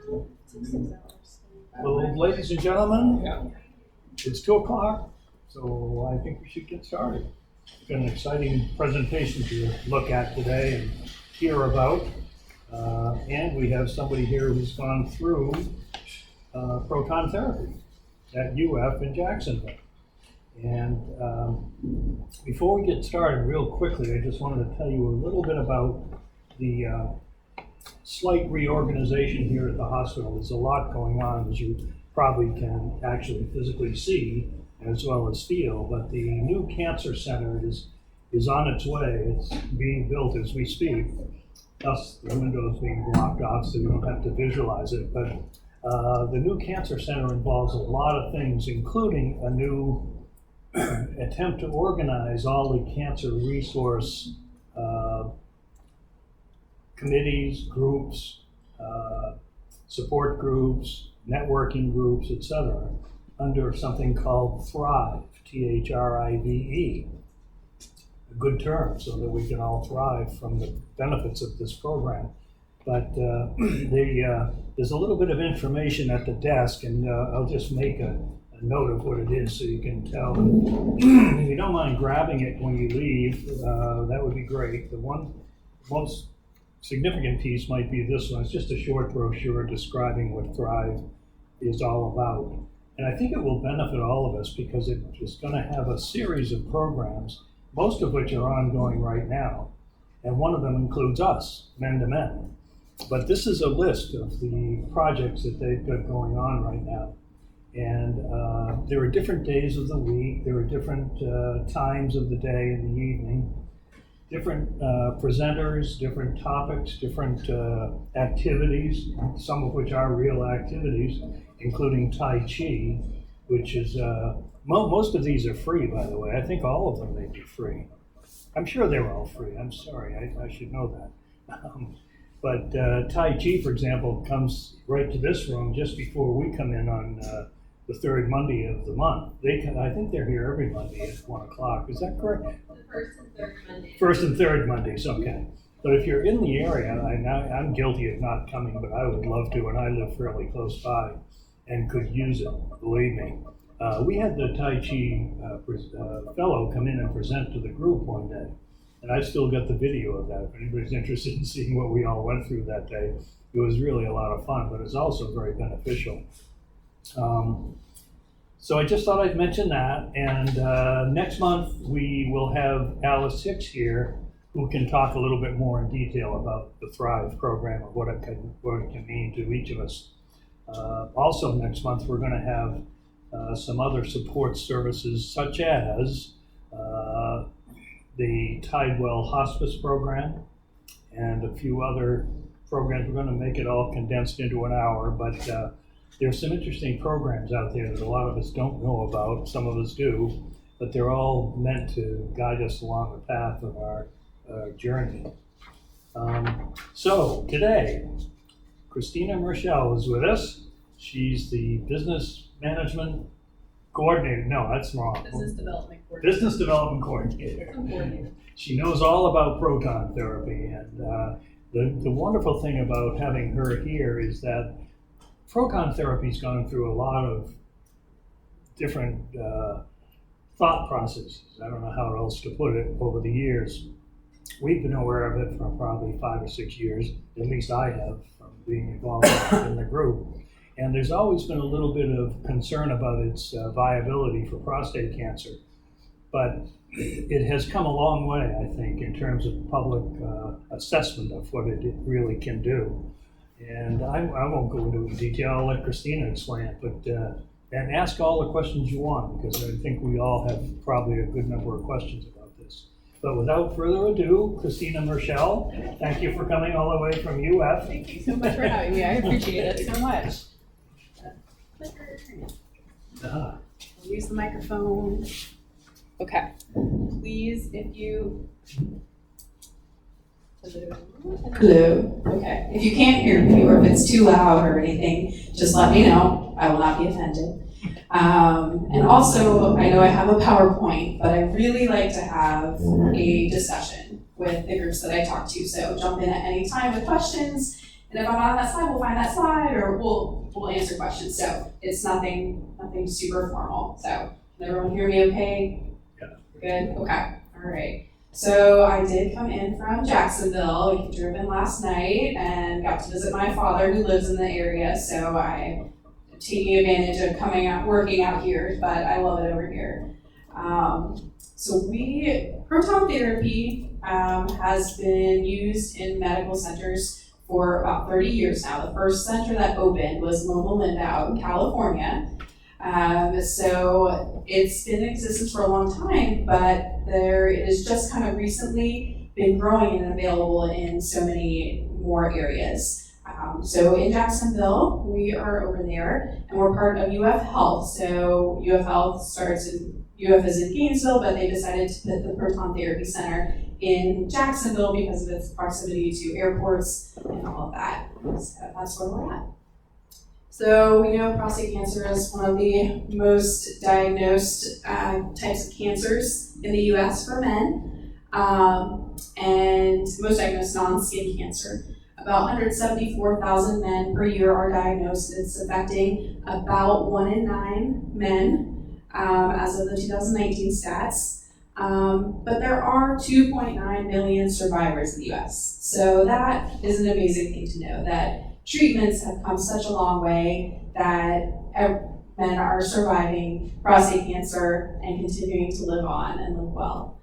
Well, ladies and gentlemen, it's 2 o'clock, so I think we should get started. It's got an exciting presentation to look at today and hear about. And we have somebody here who's gone through proton therapy at UF in Jacksonville. And before we get started, real quickly, I just wanted to tell you a little bit about the slight reorganization here at the hospital. There's a lot going on, as you probably can actually physically see as well as feel, but the new cancer center is on its way. It's being built as we speak, thus the windows being blocked off so you don't have to visualize it. But the new cancer center involves a lot of things, including a new attempt to organize all the cancer resource committees, groups, support groups, networking groups, etc., under something called Thrive, Thrive, a good term, so that we can all thrive from the benefits of this program. But there's a little bit of information at the desk, and I'll just make a note of what it is so you can tell. If you don't mind grabbing it when you leave, that would be great. The one most significant piece might be this one. It's just a short brochure describing what Thrive is all about. And I think it will benefit all of us because it is going to have a series of programs, most of which are ongoing right now. And one of them includes us, Men to Men. But this is a list of the projects that they've got going on right now. And there are different days of the week, there are different times of the day and the evening, different presenters, different topics, different activities, some of which are real activities, including Tai Chi, which is, most of these are free, by the way. I think all of them may be free. I'm sure they're all free. I'm sorry, I should know that. But Tai Chi, for example, comes right to this room just before we come in on the third Monday of the month. I think they're here every Monday at 1 o'clock. Is that correct? First and third Monday. First and third Mondays, okay. But if you're in the area, I'm guilty of not coming, but I would love to, and I live fairly close by and could use it, believe me. We had the Tai Chi fellow come in and present to the group one day, and I still got the video of that. If anybody's interested in seeing what we all went through that day, it was really a lot of fun, but it's also very beneficial. So I just thought I'd mention that, and next month we will have Alice Hicks here, who can talk a little bit more in detail about the Thrive program and what it can mean to each of us. Also next month we're going to have some other support services, such as the Tidewell Hospice program and a few other programs. We're going to make it all condensed into an hour, but there's some interesting programs out there that a lot of us don't know about, some of us do, but they're all meant to guide us along the path of our journey. So today, Christina Merschel is with us. She's the business management coordinator. No, that's wrong. Business development coordinator. Business development coordinator. She knows all about proton therapy, and the wonderful thing about having her here is that proton therapy's gone through a lot of different thought processes. I don't know how else to put it over the years. We've been aware of it for probably 5 or 6 years, at least I have, from being involved in the group. And there's always been a little bit of concern about its viability for prostate cancer. But it has come a long way, I think, in terms of public assessment of what it really can do. And I won't go into detail, I'll let Christina explain it, but and ask all the questions you want, because I think we all have probably a good number of questions about this. But without further ado, Christina Merschel, thank you for coming all the way from UF. Thank you so much for having me. I appreciate it so much. I'll use the microphone. Okay. Please, if you... Hello. Okay. If you can't hear me or if it's too loud or anything, just let me know. I will not be offended. And also, I know I have a PowerPoint, but I really like to have a discussion with the groups that I talk to. So jump in at any time with questions, And if I'm not on that slide, we'll find that slide, or we'll answer questions. So it's nothing super formal. So can everyone hear me okay? Yeah. Good? Okay. All right. So I did come in from Jacksonville. We drove in last night and got to visit my father who lives in the area. So I'm taking advantage of coming out, working out here, but I love it over here. Proton therapy has been used in medical centers for about 30 years now. The first center that opened was Loma Linda out in California. So it's been in existence for a long time, but it has just kind of recently been growing and available in so many more areas. So in Jacksonville, we are over there, and we're part of UF Health. So UF Health UF is in Gainesville, but they decided to put the Proton Therapy Center in Jacksonville because of its proximity to airports and all of that. So that's where we're at. So we know prostate cancer is one of the most diagnosed types of cancers in the US for men, and most diagnosed non-skin cancer. About 174,000 men per year are diagnosed. It's affecting about 1 in 9 men as of the 2019 stats. But there are 2.9 million survivors in the US. So that is an amazing thing to know, that treatments have come such a long way that men are surviving prostate cancer and continuing to live on and live well.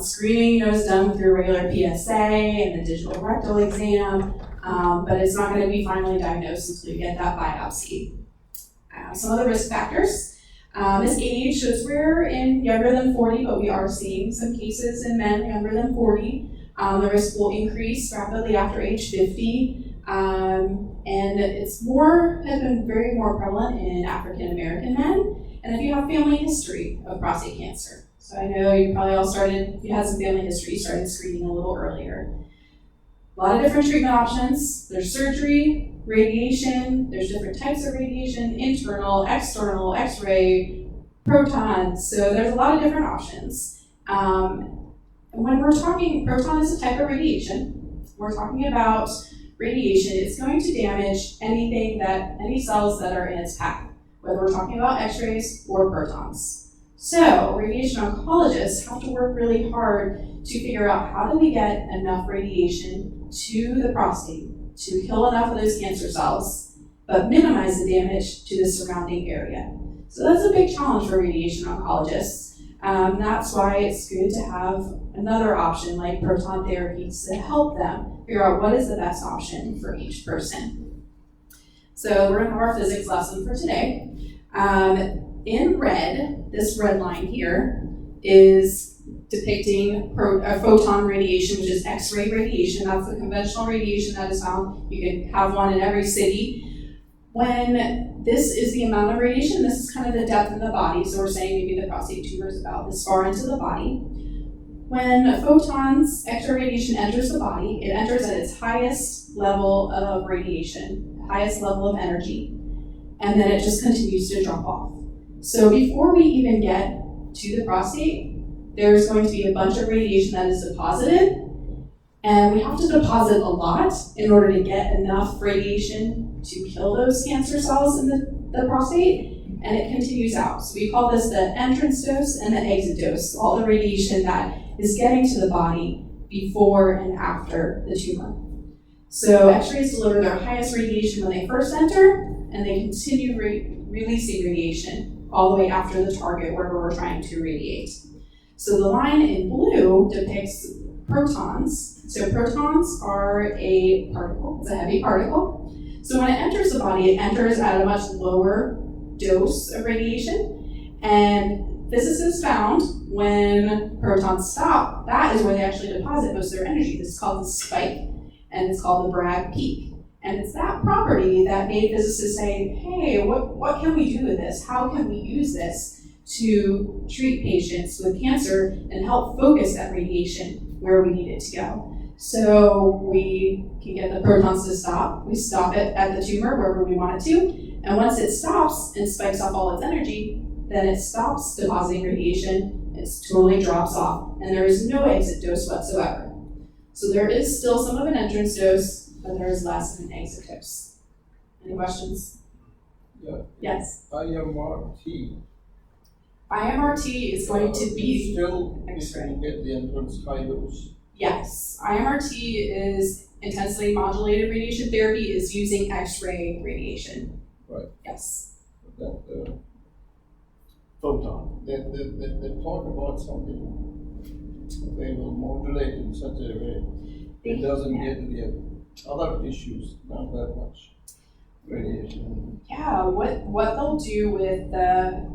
Screening, is done through regular PSA and the digital rectal exam, but it's not going to be finally diagnosed until you get that biopsy. Some of the risk factors is age. So it's rare in younger than 40, but we are seeing some cases in men younger than 40. The risk will increase rapidly after age 50. And has been very more prevalent in African American men, and if you have family history of prostate cancer. So I know you probably all if you had some family history, you started screening a little earlier. A lot of different treatment options. There's surgery, radiation, there's different types of radiation, internal, external, x-ray, protons, so there's a lot of different options. When we're talking, proton is a type of radiation. We're talking about radiation. It's going to damage any cells that are in its path, whether we're talking about x-rays or protons. So radiation oncologists have to work really hard to figure out how do we get enough radiation to the prostate to kill enough of those cancer cells, but minimize the damage to the surrounding area. So that's a big challenge for radiation oncologists. That's why it's good to have another option like proton therapy to help them figure out what is the best option for each person. So we're going to have our physics lesson for today. In red, this red line here is depicting photon radiation, which is X-ray radiation. That's the conventional radiation that is found. You can have one in every city. When this is the amount of radiation, this is kind of the depth in the body. So we're saying maybe the prostate tumor is about this far into the body. When photons, X-ray radiation enters the body, it enters at its highest level of radiation, highest level of energy, and then it just continues to drop off. So before we even get to the prostate, there's going to be a bunch of radiation that is deposited, and we have to deposit a lot in order to get enough radiation to kill those cancer cells in the prostate, and it continues out. So we call this the entrance dose and the exit dose, all the radiation that is getting to the body before and after the tumor. So X-rays deliver their highest radiation when they first enter, and they continue releasing radiation all the way after the target wherever we're trying to radiate. So the line in blue depicts protons. So protons are a particle, it's a heavy particle. So when it enters the body, it enters at a much lower dose of radiation. And physicists found when protons stop, that is where they actually deposit most of their energy. This is called the spike, and it's called the Bragg peak. And it's that property that made physicists say, hey, what can we do with this? How can we use this to treat patients with cancer and help focus that radiation where we need it to go? So we can get the protons to stop. We stop it at the tumor wherever we want it to. And once it stops and spikes off all its energy, then it stops depositing radiation. It totally drops off. And there is no exit dose whatsoever. So there is still some of an entrance dose, but there's less in isotopes. Any questions? Yeah. Yes. IMRT. IMRT is going to be Still, X-ray. people get the entrance high dose. Yes, IMRT is intensely modulated radiation therapy is using X-ray radiation. Right. Yes. That, Photon. they talk about something. They will modulate in such a way it doesn't get the other issues, not that much radiation. Yeah, what they'll do with the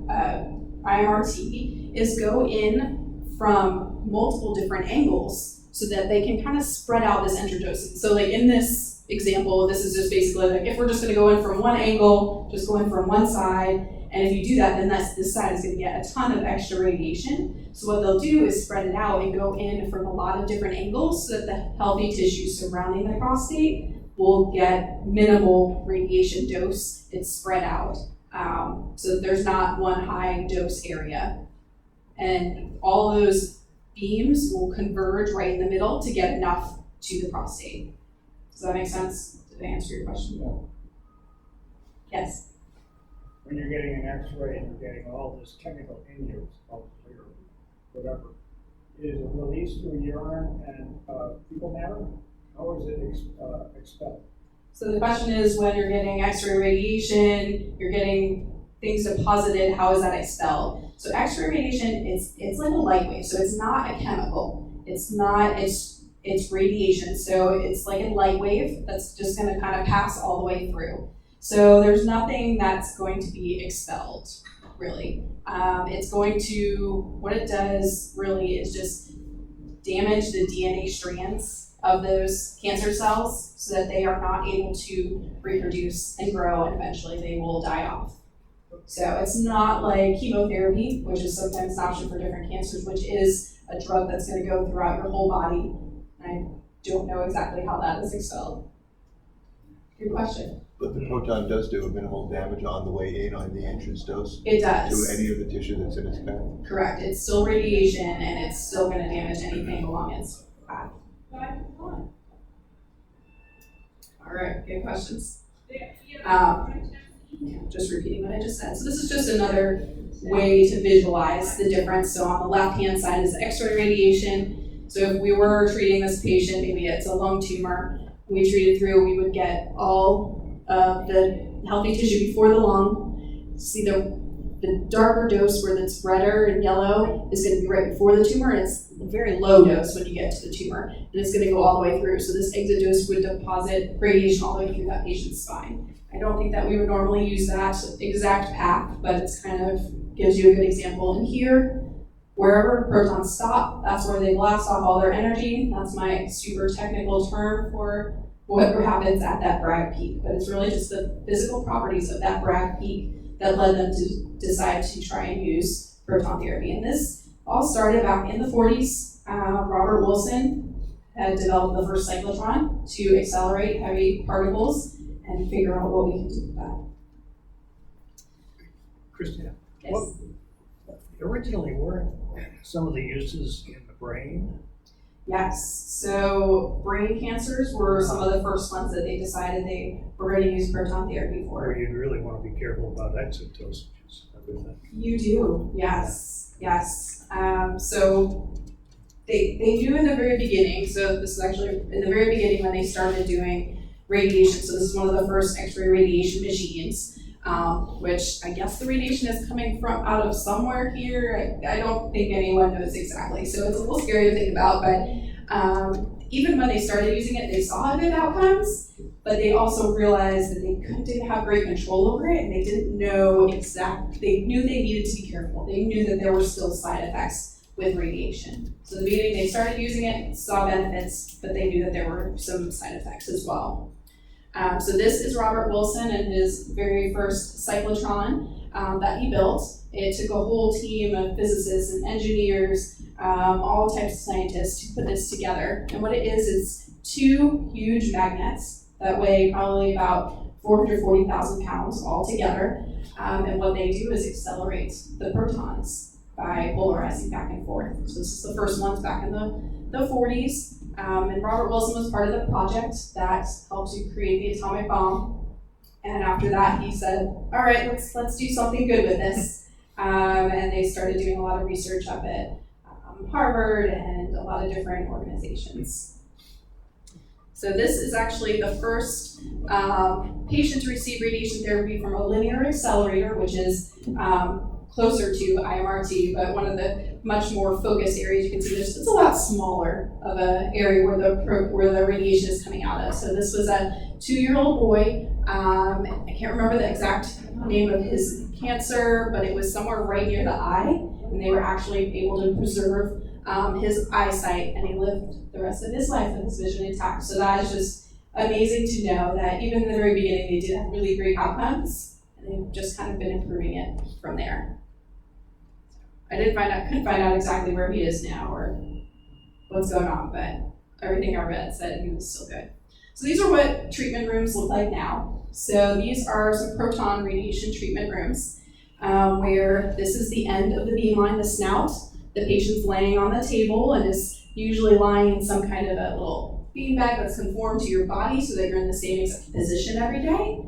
IMRT is go in from multiple different angles so that they can kind of spread out this interdosing. So like in this example, this is just basically like if we're just gonna go in from one angle, just go in from one side, and if you do that, then this side is gonna get a ton of extra radiation. So what they'll do is spread it out and go in from a lot of different angles so that the healthy tissue surrounding the prostate will get minimal radiation dose. It's spread out. So there's not one high dose area. And all those beams will converge right in the middle to get enough to the prostate. Does that make sense? Did I answer your question? Yeah. Yes. When you're getting an X-ray and you're getting all this chemical injuries, or whatever, is it released through urine and fecal matter? How is it expelled? So the question is, when you're getting X-ray radiation, you're getting things deposited, how is that expelled? So X-ray radiation, it's like a light wave, so it's not a chemical. It's radiation, so it's like a light wave that's just gonna kind of pass all the way through. So there's nothing that's going to be expelled, really. It's going to, what it does really is just damage the DNA strands of those cancer cells so that they are not able to reproduce and grow, and eventually they will die off. So it's not like chemotherapy, which is sometimes an option for different cancers, which is a drug that's going to go throughout your whole body. I don't know exactly how that is expelled. Good question. But the proton does do a minimal damage on the way in on the entrance dose It does. to any of the tissue that's in its path. Correct. It's still radiation, and it's still going to damage anything along its path. All right, good questions. Just repeating what I just said. So this is just another way to visualize the difference. So on the left-hand side is X-ray radiation. So if we were treating this patient, maybe it's a lung tumor, we treated through, we would get all of the healthy tissue before the lung. See the darker dose where it's redder and yellow is going to be right before the tumor, and it's a very low dose when you get to the tumor, and it's going to go all the way through. So this exit dose would deposit radiation all the way through that patient's spine. I don't think that we would normally use that exact path, but it's kind of gives you a good example. And here, wherever protons stop, that's where they blast off all their energy. That's my super technical term for whatever happens at that Bragg peak. But it's really just the physical properties of that Bragg peak that led them to decide to try and use proton therapy. And this all started back in the 40s. Robert Wilson had developed the first cyclotron to accelerate heavy particles and figure out what we can do with that. Christina, Yes. originally weren't some of the uses in the brain? Yes, so brain cancers were some of the first ones that they decided they were going to use proton therapy Or for. you'd really want to be careful about exit dosages, I would think. You do, yes. So they knew in the very beginning, so this is actually in the very beginning when they started doing radiation, so this is one of the first X-ray radiation machines, which I guess the radiation is coming from out of somewhere here. I don't think anyone knows exactly, so it's a little scary to think about, but even when they started using it, they saw good outcomes, but they also realized that they didn't have great control over it, and they didn't know they knew they needed to be careful. They knew that there were still side effects with radiation. So in the beginning, they started using it, saw benefits, but they knew that there were some side effects as well. So this is Robert Wilson and his very first cyclotron that he built. It took a whole team of physicists and engineers, all types of scientists to put this together. And what it is two huge magnets that weigh probably about 440,000 pounds all together. And what they do is accelerate the protons by polarizing back and forth. So this is the first ones back in the 40s. And Robert Wilson was part of the project that helped to create the atomic bomb. And after that, he said, all right, let's do something good with this. And they started doing a lot of research up at Harvard and a lot of different organizations. So this is actually the first patient to receive radiation therapy from a linear accelerator, which is closer to IMRT, but one of the much more focused areas. You can see it's a lot smaller of an area where the radiation is coming out of. So this was a 2-year-old boy. I can't remember the exact name of his cancer, but it was somewhere right near the eye, and they were actually able to preserve his eyesight, and he lived the rest of his life with his vision intact. So that is just amazing to know that even in the very beginning, they did have really great outcomes, and they've just kind of been improving it from there. I couldn't find out exactly where he is now or what's going on, but everything I read said he was still good. So these are what treatment rooms look like now. So these are some proton radiation treatment rooms where this is the end of the beam line, the snout. The patient's laying on the table and is usually lying in some kind of a little beanbag that's conformed to your body so that you're in the same exact position every day.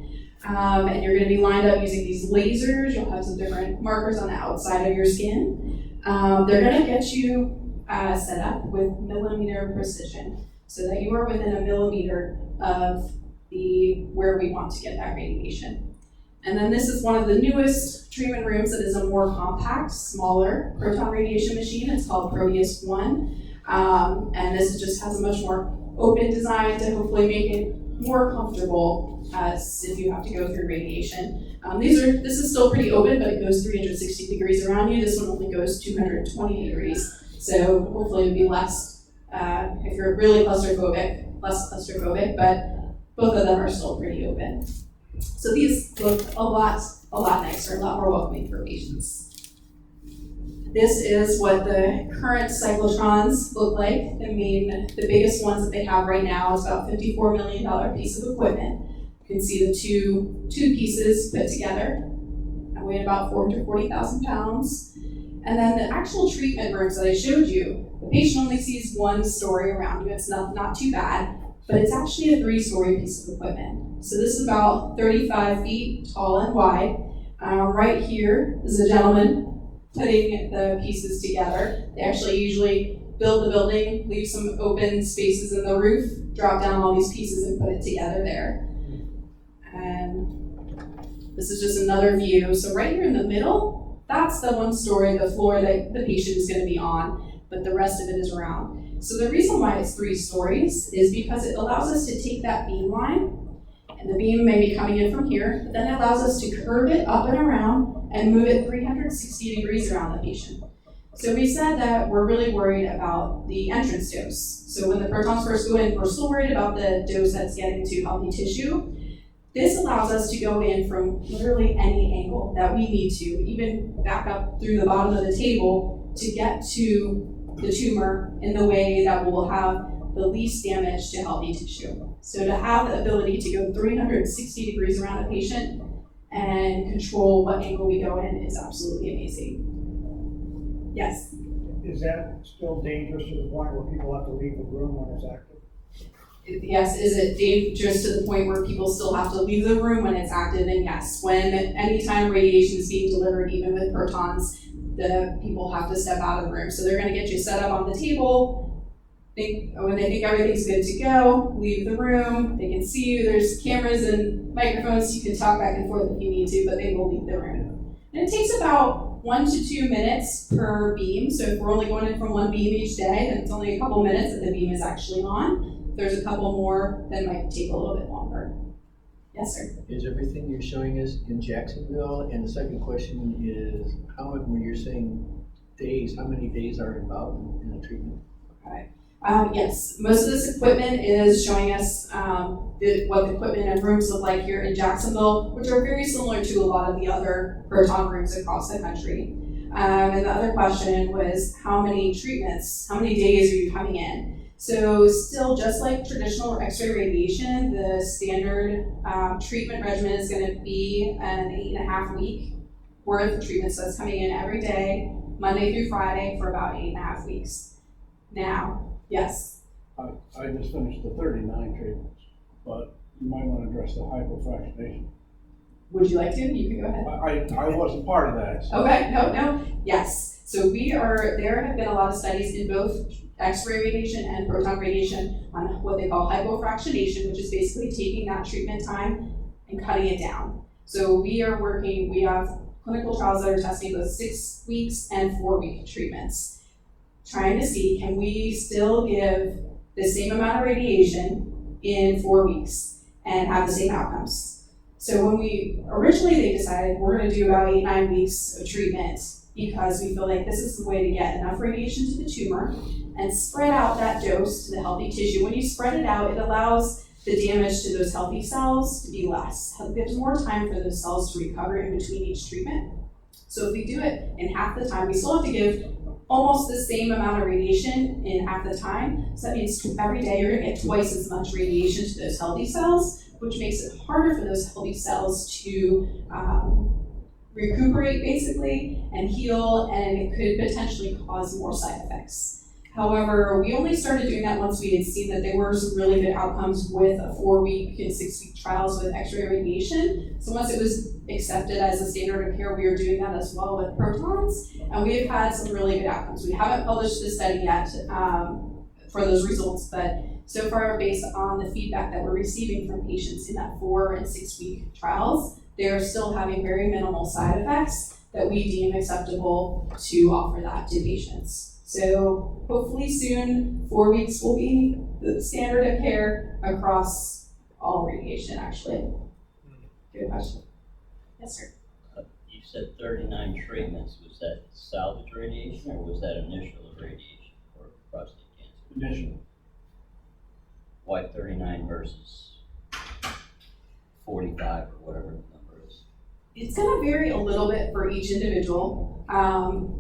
And you're going to be lined up using these lasers. You'll have some different markers on the outside of your skin. They're going to get you set up with millimeter precision so that you are within a millimeter of where we want to get that radiation. And then this is one of the newest treatment rooms that is a more compact, smaller proton radiation machine. It's called Proteus One. And this just has a much more open design to hopefully make it more comfortable if you have to go through radiation. This is still pretty open, but it goes 360 degrees around you. This one only goes 220 degrees. So hopefully it'll be less, if you're really claustrophobic, less claustrophobic, but both of them are still pretty open. So these look a lot nicer, a lot more welcoming for patients. This is what the current cyclotrons look like. The biggest ones that they have right now is about $54 million piece of equipment. You can see the two pieces put together and weigh about 440,000 pounds. And then the actual treatment rooms that I showed you, the patient only sees one story around you. It's not too bad, but it's actually a 3-story piece of equipment. So this is about 35 feet tall and wide. Right here is a gentleman putting the pieces together. They actually usually build the building, leave some open spaces in the roof, drop down all these pieces and put it together there. And this is just another view. So right here in the middle, that's the 1 story, the floor that the patient is going to be on, but the rest of it is around. So the reason why it's 3 stories is because it allows us to take that beam line, and the beam may be coming in from here, but then it allows us to curve it up and around and move it 360 degrees around the patient. So we said that we're really worried about the entrance dose. So when the protons first go in, we're still worried about the dose that's getting to healthy tissue. This allows us to go in from literally any angle that we need to, even back up through the bottom of the table to get to the tumor in the way that will have the least damage to healthy tissue. So to have the ability to go 360 degrees around a patient and control what angle we go in is absolutely amazing. Yes? Is that still dangerous to the point where people have to leave the room when it's active? Yes, is it dangerous to the point where people still have to leave the room when it's active? And yes, anytime radiation is being delivered, even with protons, the people have to step out of the room. So they're going to get you set up on the table. When they think everything's good to go, leave the room. They can see you. There's cameras and microphones. You can talk back and forth if you need to, but they will leave the room. And it takes about 1 to 2 minutes per beam. So if we're only going in from 1 beam each day, then it's only a couple minutes that the beam is actually on. There's a couple more that might take a little bit longer. Yes, sir. Is everything you're showing us in Jacksonville? And the second question is, when you're saying days, how many days are involved in the treatment? Okay. Yes, most of this equipment is showing us what the equipment and rooms look like here in Jacksonville, which are very similar to a lot of the other proton rooms across the country. And the other question was, how many days are you coming in? So still, just like traditional X-ray radiation, the standard treatment regimen is going to be an 8.5 week worth of treatment. So that's coming in every day, Monday through Friday, for about 8.5 weeks. Now, yes, I just finished the 39 treatments, but you might want to address the hypofractionation. Would you like to? You can go ahead. I wasn't part of that. So. Okay, no, yes. So there have been a lot of studies in both X-ray radiation and proton radiation on what they call hypofractionation, which is basically taking that treatment time and cutting it down. So we have clinical trials that are testing both 6 weeks and 4 week treatments, trying to see, can we still give the same amount of radiation in 4 weeks and have the same outcomes? So when they decided we're gonna do about 8-9 weeks of treatment because we feel like this is the way to get enough radiation to the tumor and spread out that dose to the healthy tissue. When you spread it out, it allows the damage to those healthy cells to be less. It gives more time for those cells to recover in between each treatment. So if we do it in half the time, we still have to give almost the same amount of radiation in half the time. So that means every day you're gonna get twice as much radiation to those healthy cells, which makes it harder for those healthy cells to recuperate basically and heal, and it could potentially cause more side effects. However, we only started doing that once we had seen that there were some really good outcomes with a 4-week and 6-week trials with X-ray radiation. So once it was accepted as a standard of care, we were doing that as well with protons, and we have had some really good outcomes. We haven't published the study yet for those results, but so far, based on the feedback that we're receiving from patients in that 4 and 6 week trials, they're still having very minimal side effects that we deem acceptable to offer that to patients. So hopefully soon, 4 weeks will be the standard of care across all radiation, actually. Good question. Yes, sir. You said 39 treatments. Was that salvage radiation or was that initial radiation for prostate cancer? Initial. Why 39 versus 45 or whatever the number is? It's gonna vary a little bit for each individual,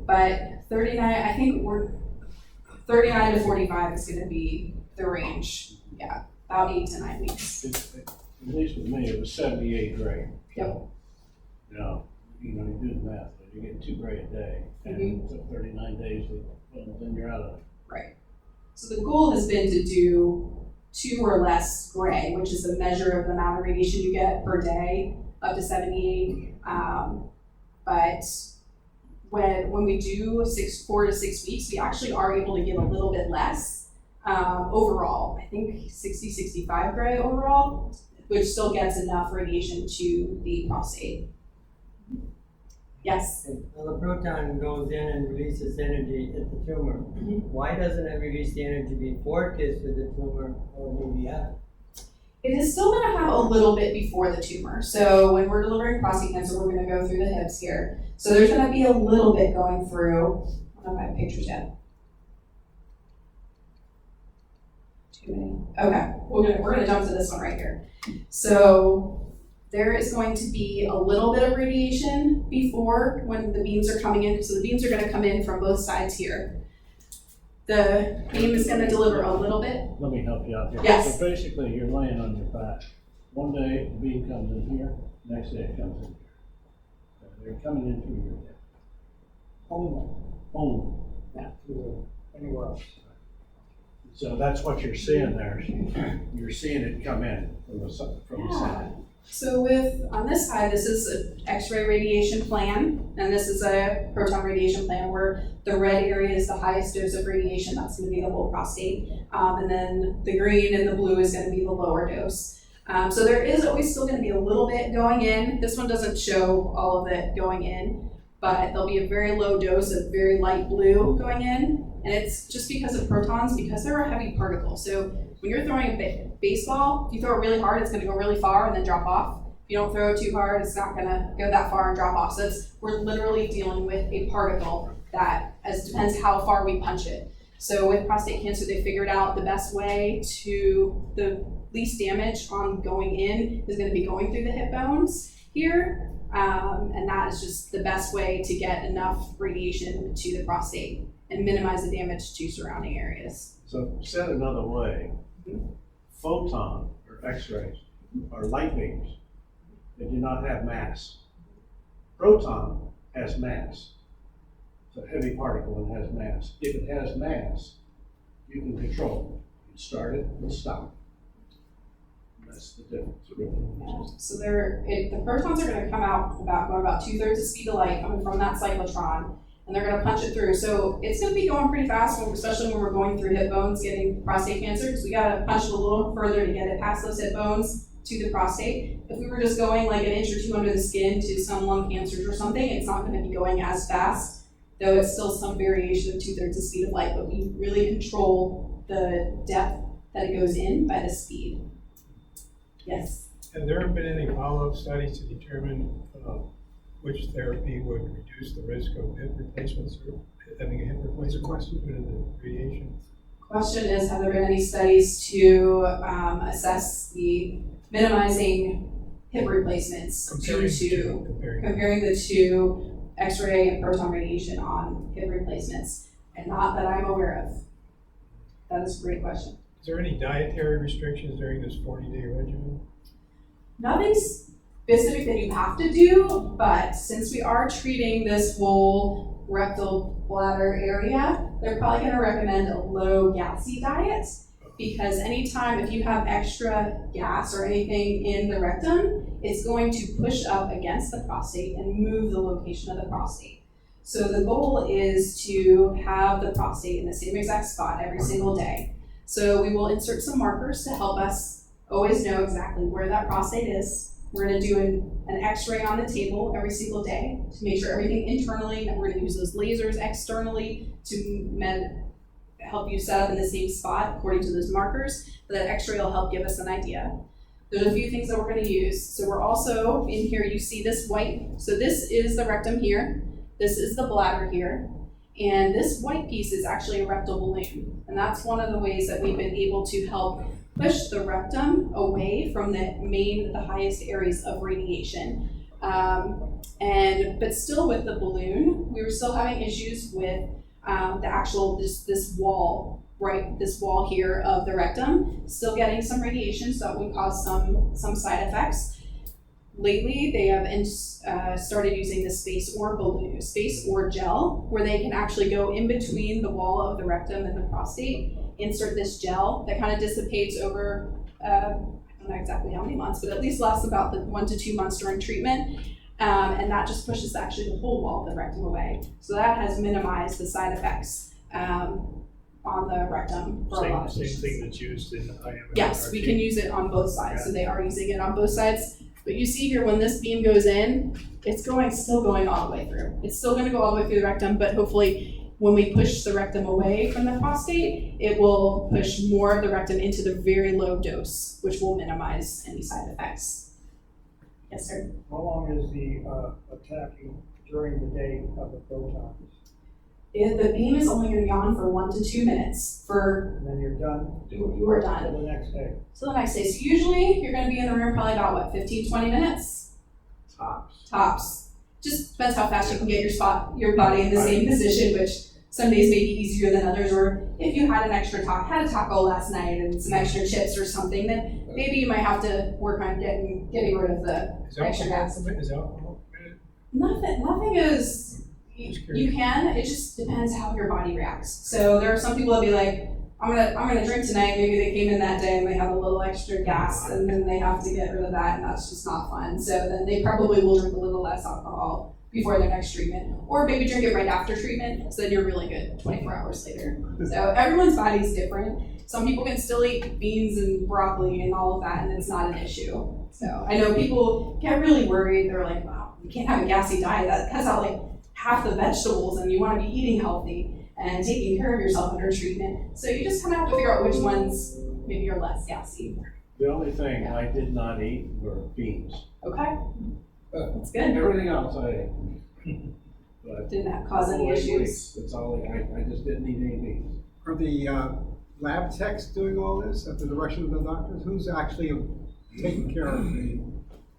but 39, I think 39 to 45 is gonna be the range. Yeah, about 8 to 9 weeks. At least with me, it was 78 gray. Yep. You do the math, but you're getting 2 gray a day, and it took 39 days, then you're out of it. Right. So the goal has been to do 2 or less gray, which is a measure of the amount of radiation you get per day, up to 78. But when we do 4 to 6 weeks, we actually are able to give a little bit less overall. I think 60, 65 gray overall, which still gets enough radiation to the prostate. Yes? Well, the proton goes in and releases energy at the tumor. Why doesn't it release the energy before it gets to the tumor or maybe after? It is still going to have a little bit before the tumor. So when we're delivering prostate cancer, we're going to go through the hips here. So there's going to be a little bit going through. I don't know if I have pictures yet. Too many. Okay, we're going to jump to this one right here. So there is going to be a little bit of radiation before when the beams are coming in. So the beams are going to come in from both sides here. The beam is going to deliver a little bit. Let me help you out here. Yes. So basically, you're laying on your back. One day, the beam comes in here, next day it comes in here. They're coming in through your head. Only. Not through anywhere else. So that's what you're seeing there. You're seeing it come in from the side. So on this side, this is an X-ray radiation plan, and this is a proton radiation plan where the red area is the highest dose of radiation. That's going to be the whole prostate. And then the green and the blue is going to be the lower dose. So there is always still going to be a little bit going in. This one doesn't show all of it going in, but there'll be a very low dose of very light blue going in. And it's just because of protons, because they're a heavy particle. So when you're throwing a baseball, if you throw it really hard, it's going to go really far and then drop off. If you don't throw it too hard, it's not going to go that far and drop off. So we're literally dealing with a particle that depends how far we punch it. So with prostate cancer, they figured out the best way to the least damage on going in is going to be going through the hip bones here. And that is just the best way to get enough radiation to the prostate and minimize the damage to surrounding areas. So said another way, photon or X-rays are light beams. They do not have mass. Proton has mass. It's a heavy particle and has mass. If it has mass, you can control it. started and stopped. That's the difference, really. Yeah. So the protons are gonna come out going about 2/3 the speed of light coming from that cyclotron, and they're gonna punch it through. So it's gonna be going pretty fast, especially when we're going through hip bones getting prostate cancer, because we gotta punch it a little further to get it past those hip bones to the prostate. If we were just going like an inch or two under the skin to some lung cancers or something, it's not gonna be going as fast, though it's still some variation of 2/3 the speed of light, but we really control the depth that it goes in by the speed. Yes. Have there been any follow-up studies to determine which therapy would reduce the risk of hip replacements or having a hip replacement due to the radiation? Question is, have there been any studies to assess the minimizing hip replacements comparing the two X-ray and proton radiation on hip replacements? And not that I'm aware of. That is a great question. Is there any dietary restrictions during this 40-day regimen? Nothing specific that you have to do, but since we are treating this whole rectal bladder area, they're probably going to recommend a low gassy diet, because anytime if you have extra gas or anything in the rectum, it's going to push up against the prostate and move the location of the prostate. So the goal is to have the prostate in the same exact spot every single day. So we will insert some markers to help us always know exactly where that prostate is. We're gonna do an x-ray on the table every single day to make sure everything internally, and we're gonna use those lasers externally to help you set up in the same spot according to those markers. But that x-ray will help give us an idea. There's a few things that we're gonna use. So we're also, in here you see this white, so this is the rectum here, this is the bladder here, and this white piece is actually a rectal balloon. And that's one of the ways that we've been able to help push the rectum away from the highest areas of radiation. But still with the balloon, we were still having issues with the actual, this wall, right? This wall here of the rectum, still getting some radiation, so that would cause some side effects. Lately, they have started using the space ore gel, where they can actually go in between the wall of the rectum and the prostate, insert this gel that kind of dissipates over, I don't know exactly how many months, but at least lasts about 1 to 2 months during treatment. And that just pushes actually the whole wall of the rectum away. So that has minimized the side effects on the rectum for a lot of patients. Same thing that's used in IMRT. Yes, we can use it on both sides, so they are using it on both sides. But you see here, when this beam goes in, it's still going all the way through. It's still gonna go all the way through the rectum, but hopefully when we push the rectum away from the prostate, it will push more of the rectum into the very low dose, which will minimize any side effects. Yes, sir? How long is the attacking during the day of the protons? The beam is only gonna be on for 1 to 2 minutes And then you're done you are done. until the next day. So the next day, so usually you're gonna be in the room probably about 15, 20 minutes? Tops. Just depends how fast you can get your body in the same position, which some days may be easier than others. Or if you had had a taco last night and some extra chips or something, then maybe you might have to work on getting rid of the extra gas. Is alcohol permitted? Nothing is, you can, it just depends how your body reacts. So there are some people that be like, I'm gonna drink tonight, maybe they came in that day and they have a little extra gas and then they have to get rid of that, and that's just not fun. So then they probably will drink a little less alcohol before their next treatment, or maybe drink it right after treatment, so then you're really good 24 hours later. So everyone's body's different. Some people can still eat beans and broccoli and all of that, and it's not an issue. So I know people get really worried. They're like, wow, you can't have a gassy diet. That cuts out like half the vegetables, and you want to be eating healthy and taking care of yourself under treatment. So you just kind of have to figure out which ones maybe are less gassy. The only thing I did not eat were beans. Okay, that's good. Everything else I ate. But Didn't that cause any issues? that's all, I just didn't eat any beans. Are the lab techs doing all this at the direction of the doctors? Who's actually taking care of the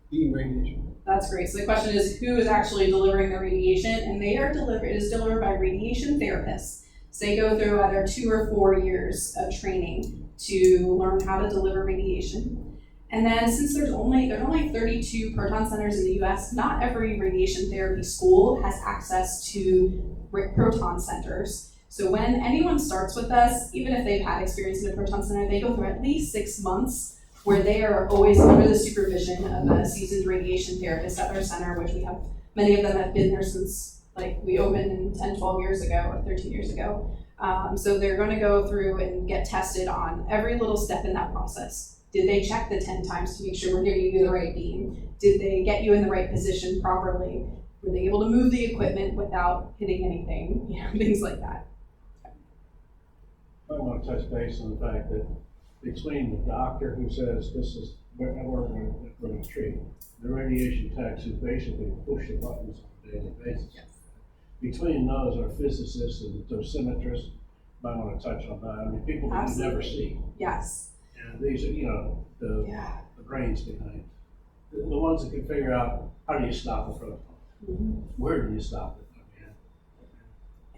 beam radiation? That's great. So the question is, who is actually delivering the radiation? And it is delivered by radiation therapists. So they go through either 2 or 4 years of training to learn how to deliver radiation. And then since there's only 32 proton centers in the US, not every radiation therapy school has access to proton centers. So when anyone starts with us, even if they've had experience in a proton center, they go through at least 6 months where they are always under the supervision of a seasoned radiation therapist at our center, which we have, many of them have been there since, like, we opened 10, 12 years ago or 13 years ago. So they're gonna go through and get tested on every little step in that process. Did they check the 10 times to make sure we're giving you the right beam? Did they get you in the right position properly? Were they able to move the equipment without hitting anything? You know, things like that. I want to touch base on the fact that between the doctor who says this is where we're going to treat, the radiation techs who basically push the buttons on a daily basis. Yes. Between those are physicists and dosimetrists. I want to touch on that. I mean, people that you never see. Yes. And these are, you know, the brains behind it. The ones that can figure out how do you stop a proton? Where do you stop it?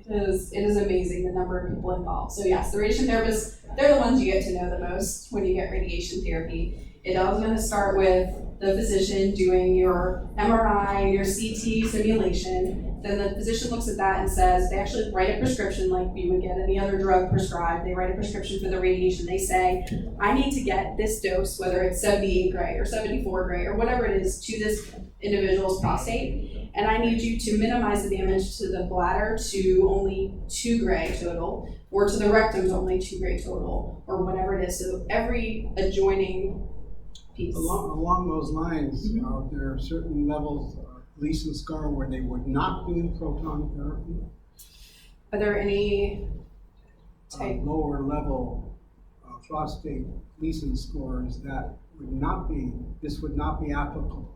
It is amazing the number of people involved. So yes, the radiation therapists, they're the ones you get to know the most when you get radiation therapy. It all is going to start with the physician doing your MRI, your CT simulation. Then the physician looks at that and says, they actually write a prescription like you would get any other drug prescribed. They write a prescription for the radiation. They say, I need to get this dose, whether it's 78 gray or 74 gray or whatever it is, to this individual's prostate. And I need you to minimize the damage to the bladder to only 2 gray total, or to the rectum to only 2 gray total, or whatever it is. So every adjoining piece. Along those lines, are there certain levels of Gleason scar where they would not do proton therapy? Are there any Lower level prostate Gleason scores that would not be, this would not be applicable?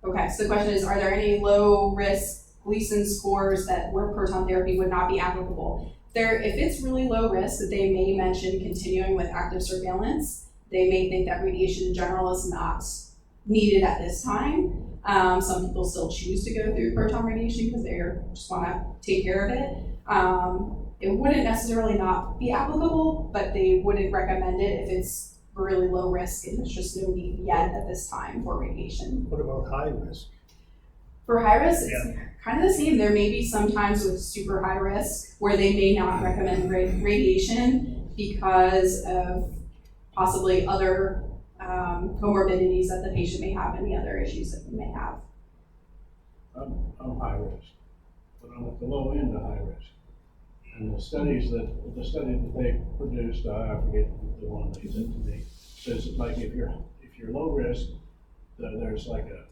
Okay, so the question is, are there any low risk Gleason scores that where proton therapy would not be applicable? If it's really low risk, that they may mention continuing with active surveillance. They may think that radiation in general is not needed at this time. Some people still choose to go through proton radiation because they just want to take care of it. It wouldn't necessarily not be applicable, but they wouldn't recommend it if it's really low risk and there's just no need yet at this time for radiation. What about high risk? For high risk, it's kind of the same. There may be some times with super high risk where they may not recommend radiation because of possibly other comorbidities that the patient may have and the other issues that they may have. I'm high risk, but I'm at the low end of high risk. And the study that they produced, I forget the one they sent to me, says that like if you're low risk, there's like a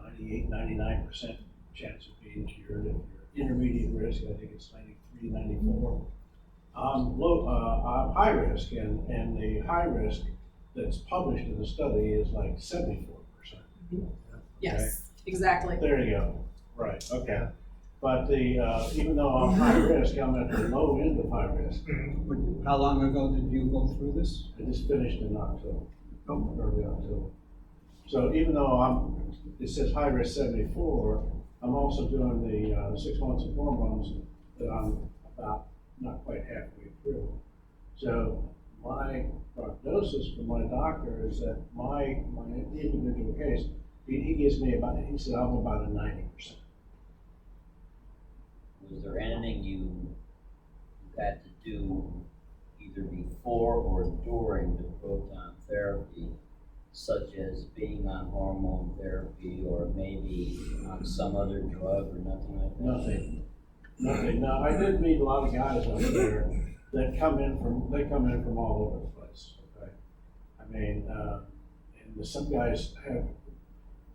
98, 99% chance of being cured. If you're intermediate risk, I think it's 93, 94. I'm high risk, and the high risk that's published in the study is like 74%. Yes, okay? exactly. There you go. Right. Okay. But even though I'm high risk, I'm at the low end of high risk. How long ago did you go through this? I just finished in October, early October. So even though it says high risk 74, I'm also doing the 6 months of hormones that I'm about not quite halfway through. So my prognosis from my doctor is that my individual case, he gives me he said I'm about a 90%. Was there anything you had to do either before or during the proton therapy, such as being on hormone therapy or maybe on some other drug or nothing like that? Nothing. Now, I did meet a lot of guys out there that come in from all over the place. Okay, I mean, and some guys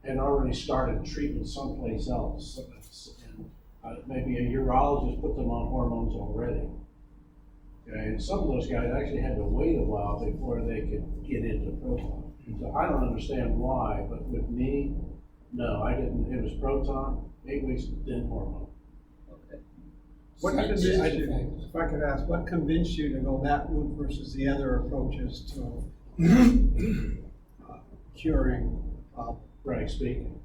had already started treatment someplace else. Maybe a urologist put them on hormones already. Okay, and some of those guys actually had to wait a while before they could get into proton. So I don't understand why, but with me, no, I didn't. It was proton, 8 weeks, then hormone. Okay. What convinced you, if I could ask, what convinced you to go that route versus the other approaches to curing? Bragg speaking.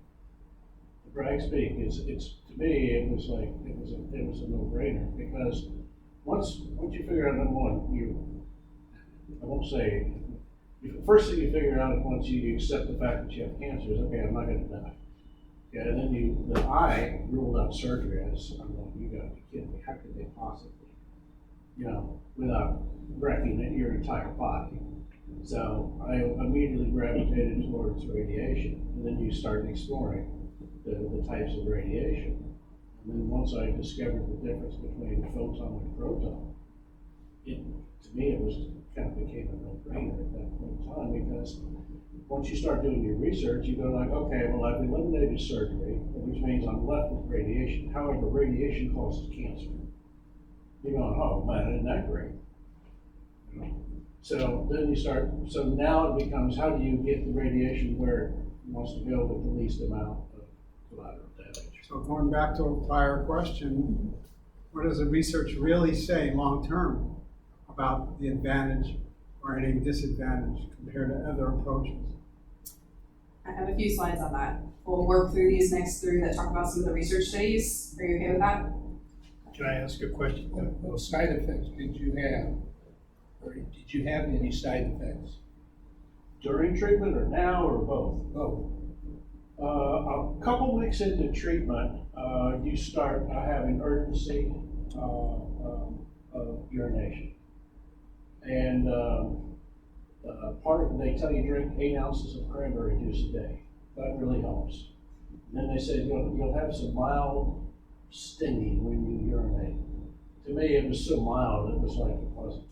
Bragg speak is to me it was a no-brainer because once you figure out number one, I won't say first thing you figure out is once you accept the fact that you have cancer is okay, I'm not going to die. Yeah, and then I ruled out surgery. I'm going, you got to be kidding me. How could they possibly you know, without wrecking your entire body. So I immediately gravitated towards radiation, and then you start exploring the types of radiation. And then once I discovered the difference between photon and proton, to me it was kind of became a no-brainer at that point in time, because once you start doing your research, you go like, okay, well, I've eliminated surgery, which means I'm left with radiation. However, radiation causes cancer. You're going, oh man, isn't that great? You know? So then you start, so now it becomes, how do you get the radiation where it wants to go with the least amount of collateral damage? So going back to a prior question, what does the research really say long-term about the advantage or any disadvantage compared to other approaches? I have a few slides on that. We'll work through these next three that talk about some of the research studies. Are you okay with that? Can I ask a question? What side effects did you have? Or did you have any side effects? During treatment or now or both? Both. A couple weeks into treatment, you start having urgency of urination. And part of it, they tell you drink 8 ounces of cranberry juice a day. That really helps. And then they said you'll have some mild stinging when you urinate. To me, it was so mild, it was like it wasn't.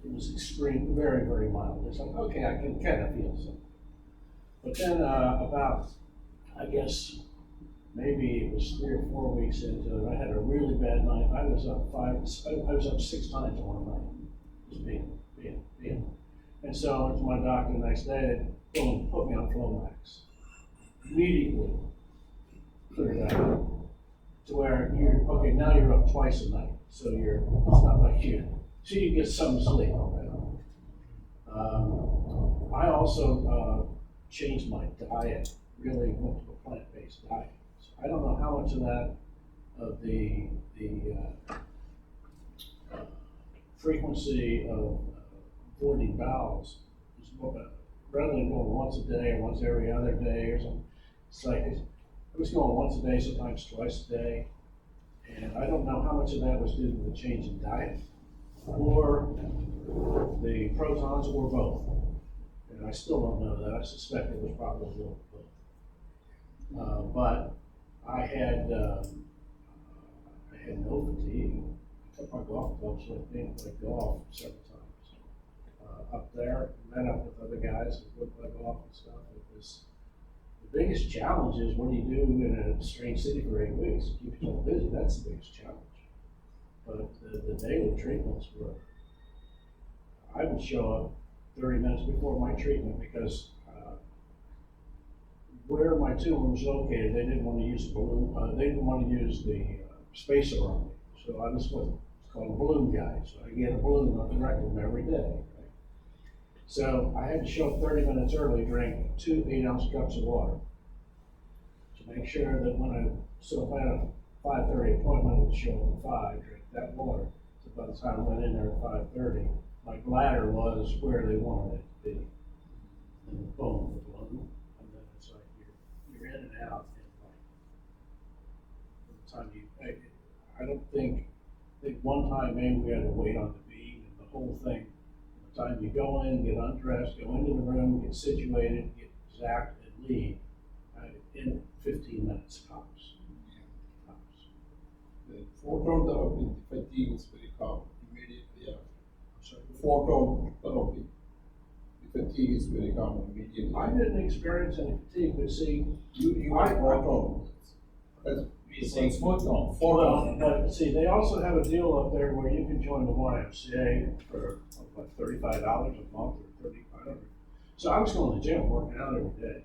It was extreme, very, very mild. It's like, okay, I can kind of feel something. But then about, I guess, maybe it was 3 or 4 weeks into it, I had a really bad night. I was up 6 times in one night. Just being. And so I went to my doctor the next day, they put me on Flomax. Immediately cleared out. To where okay, now you're up twice a night. So it's not like so you get some sleep. I also changed my diet, really went to a plant-based diet. So I don't know how much of that, of the frequency of voiding bowels is rather than going once a day or once every other day or something. It's like I was going once a day, sometimes twice a day, and I don't know how much of that was due to the change in diet or the protons or both. And I still don't know that. I suspect it was probably both. But I had no fatigue. I took my golf clubs with me and played golf several times. Up there, met up with other guys who would play golf and stuff. It was the biggest challenge is what do you do in a strange city for 8 weeks? Keep yourself busy. That's the biggest challenge. But the daily treatments were, I would show up 30 minutes before my treatment because where my tumor was located, they didn't want to use a balloon, they didn't want to use the spacer on me. So I was what's called a balloon guy. So I get a balloon on the rectum every day. Right? So I had to show up 30 minutes early, drink 2 8-ounce cups of water to make sure that when if I had a 5:30 appointment, I'd show up at 5, drink that water. So by the time I went in there at 5:30, my bladder was where they wanted it to be. And boom, the balloon. And then it's like you're in and out. And like, by the time I don't think one time maybe we had to wait on the beam and the whole thing. By the time you go in, get undressed, go into the room, get situated, get zapped, and leave in 15 minutes tops. The photon therapy fatigue is very common immediately after. Photon therapy, the fatigue is very common immediately. I didn't experience any fatigue, but see, You are photon. It's photon. But see, they also have a deal up there where you can join the YMCA for like $35 a month or $35. So I was going to the gym, working out every day.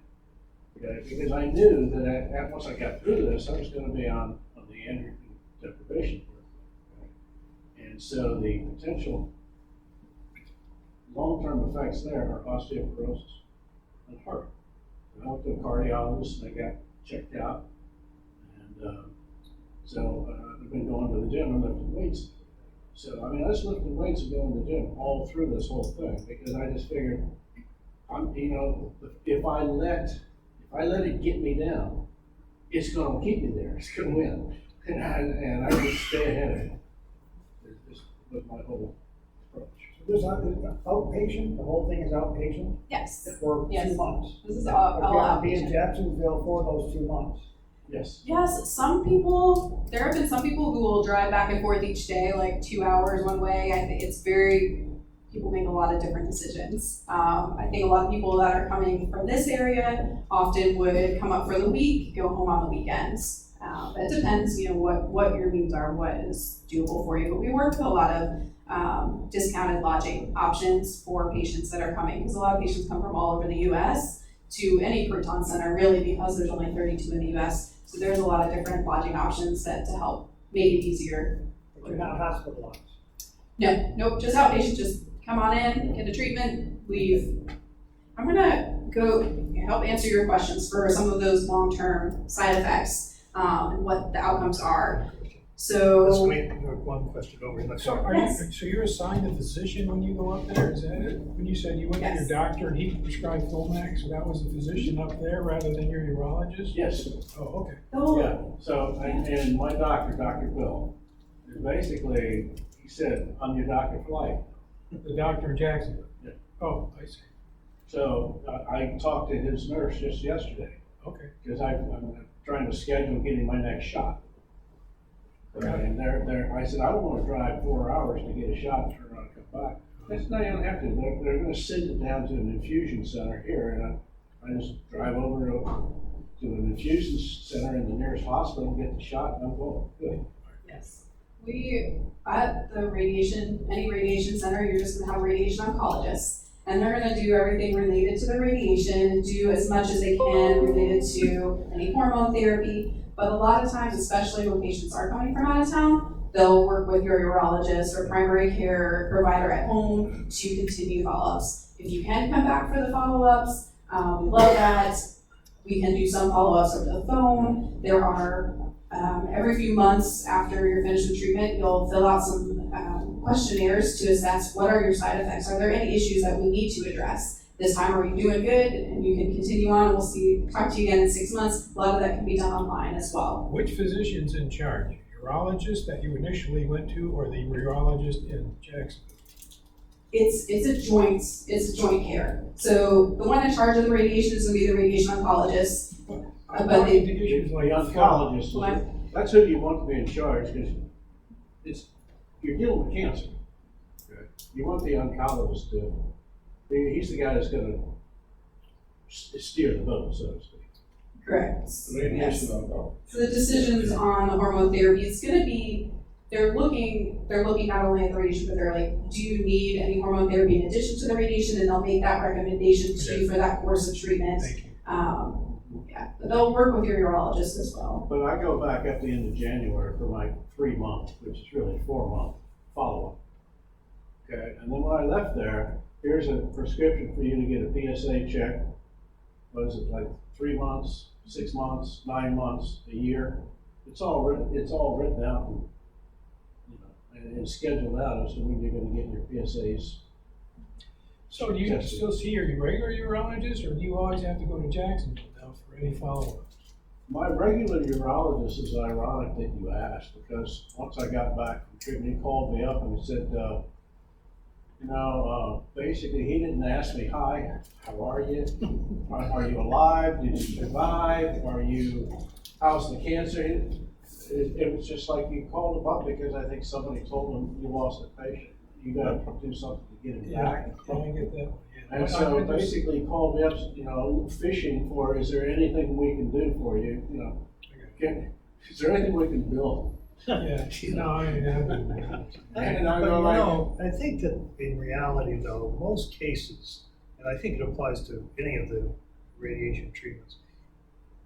Okay, because I knew that once I got through this, I was going to be on the androgen deprivation program. Okay? And so the potential long-term effects there are osteoporosis and heart. And I went to a cardiologist and I got checked out. And so I've been going to the gym and lifting weights. So, I mean, I was lifting weights and going to the gym all through this whole thing because I just figured, if I let it get me down, it's going to keep me there. It's going to win. And I just stay ahead of it. was my whole approach. So this outpatient, the whole thing is outpatient Yes, for Yes. 2 months? this is all Again, be in outpatient. Jacksonville for those 2 months. Yes. Yes, there have been some people who will drive back and forth each day, like 2 hours one way. I think people make a lot of different decisions. I think a lot of people that are coming from this area often would come up for the week, go home on the weekends. It depends, what your means are, what is doable for you. But we work with a lot of discounted lodging options for patients that are coming, because a lot of patients come from all over the U.S. to any Proton Center, really, because there's only 32 in the U.S. So there's a lot of different lodging options to help make it easiser. But you're not hospitalized. No, nope, just outpatient, just come on in, get a treatment, leave. I'm gonna go help answer your questions for some of those long-term side effects, and what the outcomes are. Let's So, wait, one question over here. So so you're assigned a physician when you go up there, is that it? When you said you went to your Yes. doctor and he prescribed Flomax, so that was the physician up there rather than your urologist? Yes. Oh, okay. Yeah, so, and my doctor, Dr. Bill, is basically, he said, I'm your doctor for life. The doctor in Jacksonville? Yeah. Oh, I see. So I talked to his nurse just yesterday, Okay. because I'm trying to schedule getting my next shot. And I said, I don't want to drive 4 hours to get a shot, turn around and come back. They said, no, you don't have to. They're going to send it down to an infusion center here, and I just drive over to an infusion center in the nearest hospital, get the shot, and I'm going. Good. yes. At any radiation center, you're just gonna have a radiation oncologist. And they're gonna do everything related to the radiation, do as much as they can related to any hormone therapy. But a lot of times, especially when patients are coming from out of town, they'll work with your urologist or primary care provider at home to continue follow-ups. If you can come back for the follow-ups, we love that. We can do some follow-ups over the phone. There are, every few months after you're finished with treatment, you'll fill out some questionnaires to assess what are your side effects. Are there any issues that we need to address? This time, are you doing good? And you can continue on. We'll talk to you again in 6 months. A lot of that can be done online as well. Which physician's in charge? Urologist that you initially went to or the urologist in Jacksonville? It's a joint care. So the one in charge of the radiation is gonna be the radiation oncologist. But The they, issues The like oncologist, What? that's who you want to be in charge, because you're dealing with cancer. You want the oncologist he's the guy that's gonna steer the boat, so to speak. correct. Radiation Yes. on top. So the decisions on the hormone therapy, it's gonna be, they're looking not only at the radiation, but they're like, do you need any hormone therapy in addition to the radiation? And they'll make that recommendation to you for that course of treatment. Thank you. Yeah, but they'll work with your urologist as well. But I go back at the end of January for my 3-month, which is really 4-month follow-up. Okay, and then when I left there, here's a prescription for you to get a PSA check. What is it, like 3 months, 6 months, 9 months, a year? It's all written out and scheduled out as to when you're gonna get your PSAs. So do you tested. still see your regular urologist or do you always have to go to Jacksonville now for any follow-ups? My regular urologist is ironic that you asked, because once I got back from treatment, he called me up and he said, basically he didn't ask me, hi, how are you? Are you alive? Did you survive? How's the cancer? It was just like you called him up because I think somebody told him you lost a patient. You gotta do something to get him back. I get that one, yeah. And so basically he called me up, fishing for, is there anything we can do for you? Is there anything we can build? Yeah, no, I haven't. And I But go like, I think that in reality though, most cases, and I think it applies to any of the radiation treatments,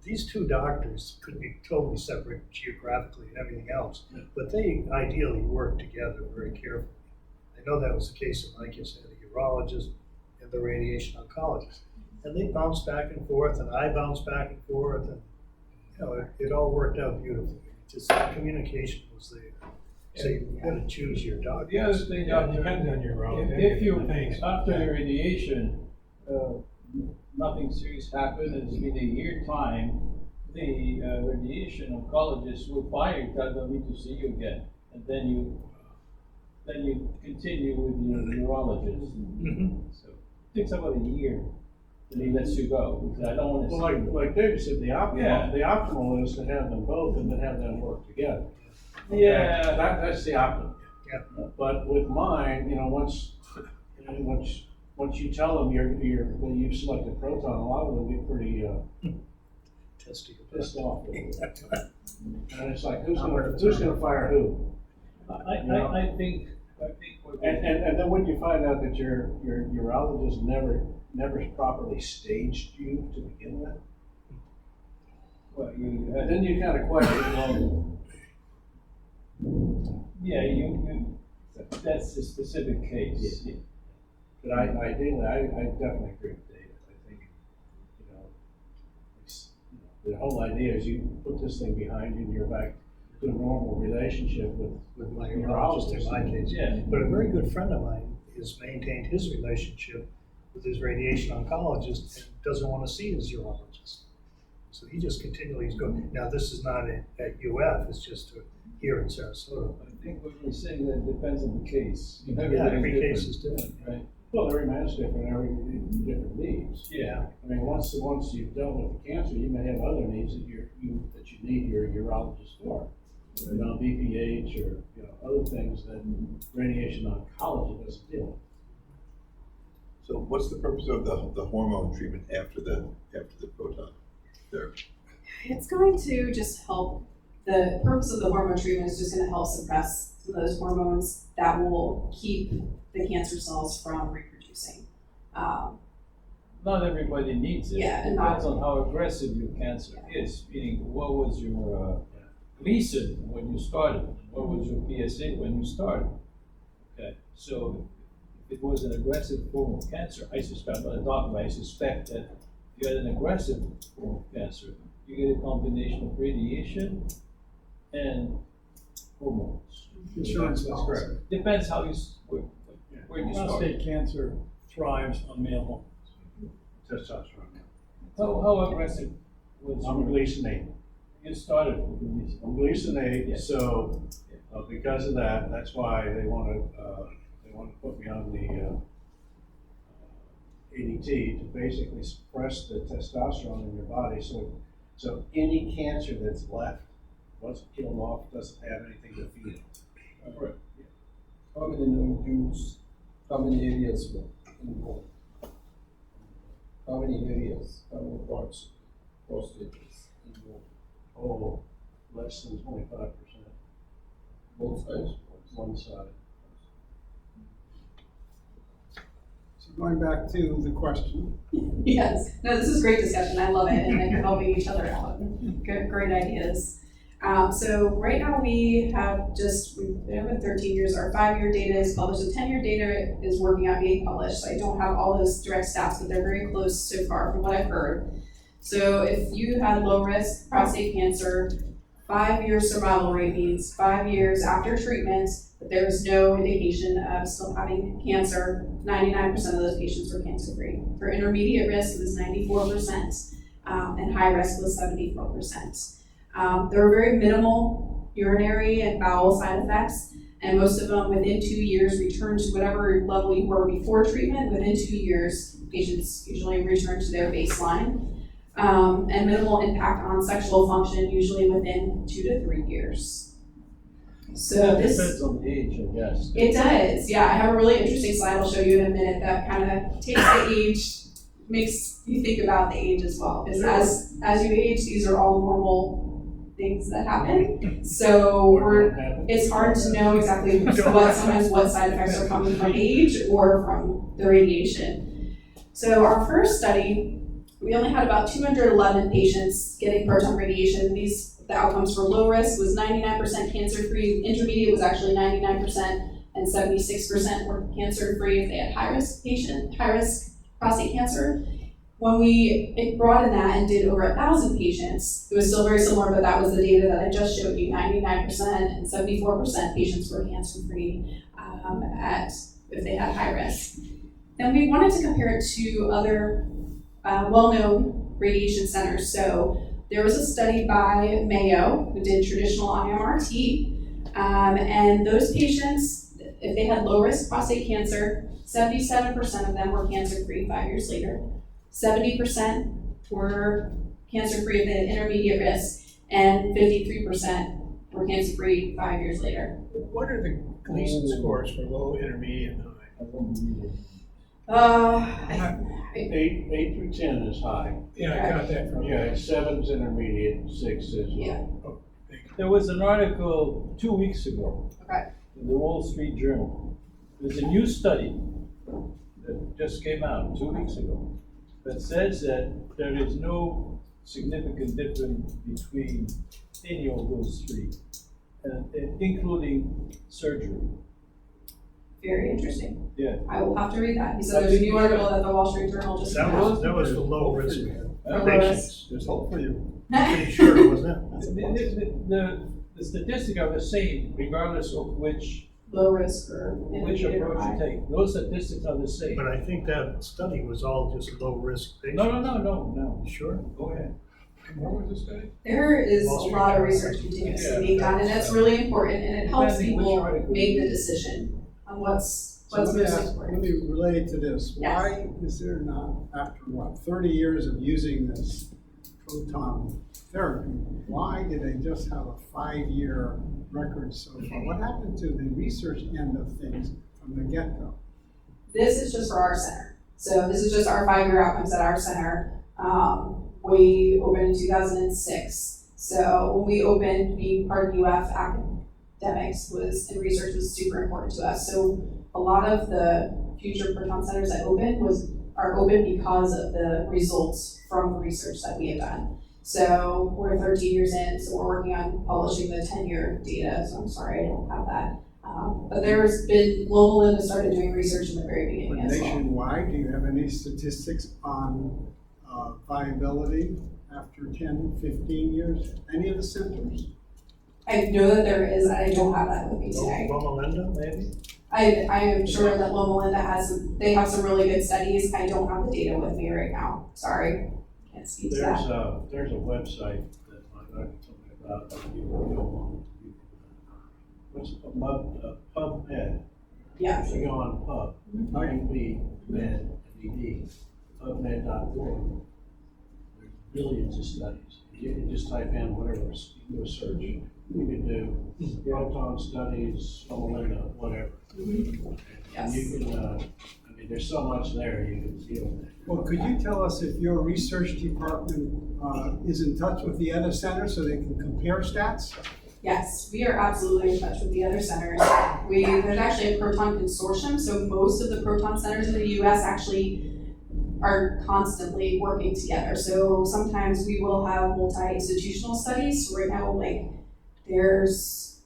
these two doctors could be totally separate geographically and everything else, but they ideally work together very carefully. I know that was the case in my case, I had a urologist and the radiation oncologist. And they bounce back and forth, and I bounce back and forth, and it all worked out beautifully. Just the communication was there. So you gotta choose your doctor. The other thing, it depends on your urologist. If you, Thanks. after the radiation, nothing serious happened, it's been a year time, the radiation oncologist will fire you, tell them, need to see you again. And then then you continue with your neurologist. So it takes about a year, and he lets you go, because I don't want to. Well, like David said, the Yeah. optimal is to have them both and to have them work together. Yeah. That's the optimal. Yeah. But with mine, once you tell them that you've selected Proton, a lot of them get pretty, Testing. pissed off. And it's like, who's gonna fire who? I think what. And then when you find out that your urologist never properly staged you to begin with, Well, you and had, then you kind of question, yeah, you, that's a specific case. but I definitely agree with David. I think, the whole idea is you put this thing behind you and you're back to a normal relationship With my your urologist in my case. Yeah. But a very good friend of mine has maintained his relationship with his radiation oncologist and doesn't want to see his urologist. So he just continually is going. Now, this is not at UF, it's just here in Sarasota. I think what we're saying that depends on the case. Yeah, every case is different. Right? well, every man's different, every different needs. Yeah. I mean, once you've dealt with the cancer, you may have other needs that you need your urologist for. BPH or other things that radiation oncology doesn't deal with. So what's the purpose of the hormone treatment after the proton therapy? It's going to just help, the purpose of the hormone treatment is just going to help suppress some of those hormones that will keep the cancer cells from reproducing. Not everybody needs it. Yeah, It and depends on how aggressive your cancer is, meaning what was your Gleason when you started, what was your PSA when you started? Okay, so if it was an aggressive form of cancer, I suspect, I'm not a doctor, but I suspect that if you had an aggressive form of cancer, you get a combination of radiation and hormones. Insurance That's policy. correct. Depends how where you start. Prostate cancer thrives on male hormones. Testosterone. How aggressive was I'm Gleason 8. you started with Gleason? I'm Gleason 8, Yeah. so because of that, that's why they want to put me on the ADT to basically suppress the testosterone in your body. So any cancer that's left, once killed off, doesn't have anything to feed it. Right. How many nodules, how many areas were involved? How many areas, how many parts, prostate is involved? Oh, less than 25%, Both sides? one side. So going back to the question, Yes, no, this is great discussion, I love it, and then you're helping each other out, great ideas. So right now we've been 13 years, our 5-year data is published, the 10-year data is working on being published, so I don't have all those direct stats, but they're very close so far from what I've heard. So if you had low risk prostate cancer, 5-year survival rate means 5 years after treatment, but there's no indication of still having cancer. 99% of those patients were cancer-free. For intermediate risk, it was 94%, and high risk was 74%. There were very minimal urinary and bowel side effects, and most of them within 2 years returned to whatever level you were before treatment. Within 2 years, patients usually return to their baseline. And minimal impact on sexual function, usually within 2 to 3 years. So this Depends on the age, I guess. it does, yeah. I have a really interesting slide I'll show you in a minute that kind of takes the age, makes you think about the age as well. Because as you age, these are all normal things that happen. So it's hard to know exactly what side effects are coming from age or from the radiation. So our first study, we only had about 211 patients getting proton radiation. The outcomes for low risk was 99% cancer-free, intermediate was actually 99%, and 76% were cancer-free if they had high risk prostate cancer. When we broadened that and did over 1,000 patients, it was still very similar, but that was the data that I just showed you, 99% and 74% patients were cancer-free if they had high risk. And we wanted to compare it to other well-known radiation centers. So there was a study by Mayo who did traditional IMRT, and those patients, if they had low-risk prostate cancer, 77% of them were cancer-free 5 years later. 70% were cancer-free at the intermediate risk, and 53% were cancer-free 5 years later. What are the Gleason scores for low, intermediate, and high? 8 through 10 is high. Yeah, I got that from you. Yeah, 7's intermediate, 6 is low. Yeah. There was an article 2 weeks ago. Okay. In the Wall Street Journal. There's a new study that just came out 2 weeks ago that says that there is no significant difference between any of those three, including surgery. Very interesting. Yeah. I will have to read that. He said there's a new article that the Wall Street Journal just came out. That was for low risk Low patients. There's hope for you. Pretty sure it was that. The statistics are the same regardless of which Low risk or intermediate or approach high. you take. Those statistics are the same. But I think that study was all just low risk patients. No. Sure? Go ahead. What was the study? There is a Wall Street lot of Journal. research continuously Yeah. being done, and that's really important, and it helps Depending which people article. make the decision on what's So let me most ask, let important. me relate to this. Yes. Why is there not, after what, 30 years of using this proton therapy, why did they just have a 5-year record so far? What happened to the research end of things from the get-go? This is just for our center. So this is just our 5-year outcomes at our center. We opened in 2006. So when we opened, being part of UF academics and research was super important to us. So a lot of the future proton centers that are open because of the results from the research that we have done. So we're 13 years in, so we're working on publishing the 10-year data, so I'm sorry I don't have that. But there's been, Loma Linda started doing research in the very beginning But as well. nationwide, do you have any statistics on viability after 10, 15 years? Any of the centers? I know that there is, I don't have that with me today. Loma Linda, maybe? I am sure that Loma Linda they have some really good studies. I don't have the data with me right now, sorry. Can't speak to that. There's a website that my doctor told me about, that you go on. What's it called? PubMed. Yeah. You go on Pub, PubMed, PubMed.org. There's billions of studies. You can just type in whatever, you can do a search. You can do proton studies, Loma Linda, whatever. Yes. And you can, there's so much there you can deal with. Well, could you tell us if your research department is in touch with the other centers so they can compare stats? Yes, we are absolutely in touch with the other centers. There's actually a proton consortium, so most of the proton centers in the US actually are constantly working together. So sometimes we will have multi-institutional studies. So right now, there's,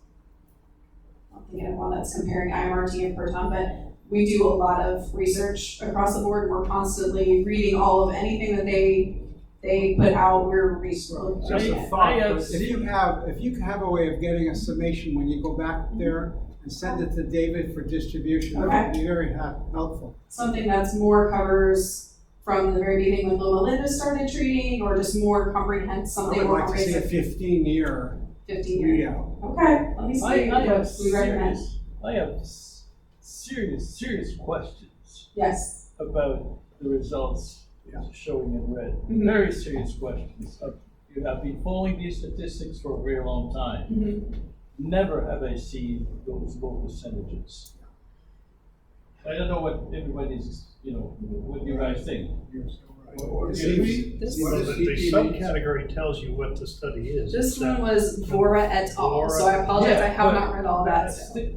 I'm thinking of one that's comparing IMRT and proton, but we do a lot of research across the board. We're constantly reading all of anything that they put out. We're researching. Just a I thought, have but if you have a way of getting a summation when you go back there and send it to David for distribution, that would be very helpful. Something that's more covers from the very beginning when Loma Linda started treating, or just more comprehensive, I something would more like to see a comprehensive. 15-year 15 year. readout. Okay, let me see. I have We recommend. serious questions Yes. about the results showing in red. Mhm. Very serious questions. You have been following these statistics for a very long time. Mhm. Never have I seen those low percentages. I don't know what everybody's, what you guys think. Well, the subcategory tells you what the study is. This one was Vora et al. So I apologize, I have not read all that still.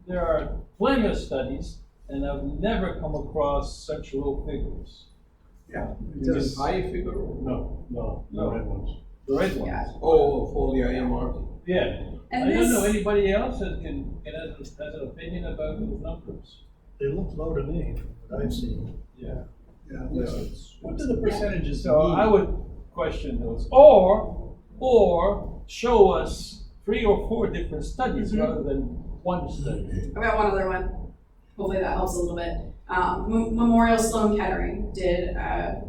There are plenty of studies, and I've never come across such low figures. Yeah. Just high figure? No, the red ones. The red ones. Yeah. Oh, for the IMRT. Yeah. And I don't know this, anybody else that has an opinion about those numbers. They look low to me, from what I've seen. Yeah. Yeah, What do the percentages So mean? I would question those, or show us 3 or 4 different studies rather than one study. I've got one other one. Hopefully that helps a little bit. Memorial Sloan Kettering did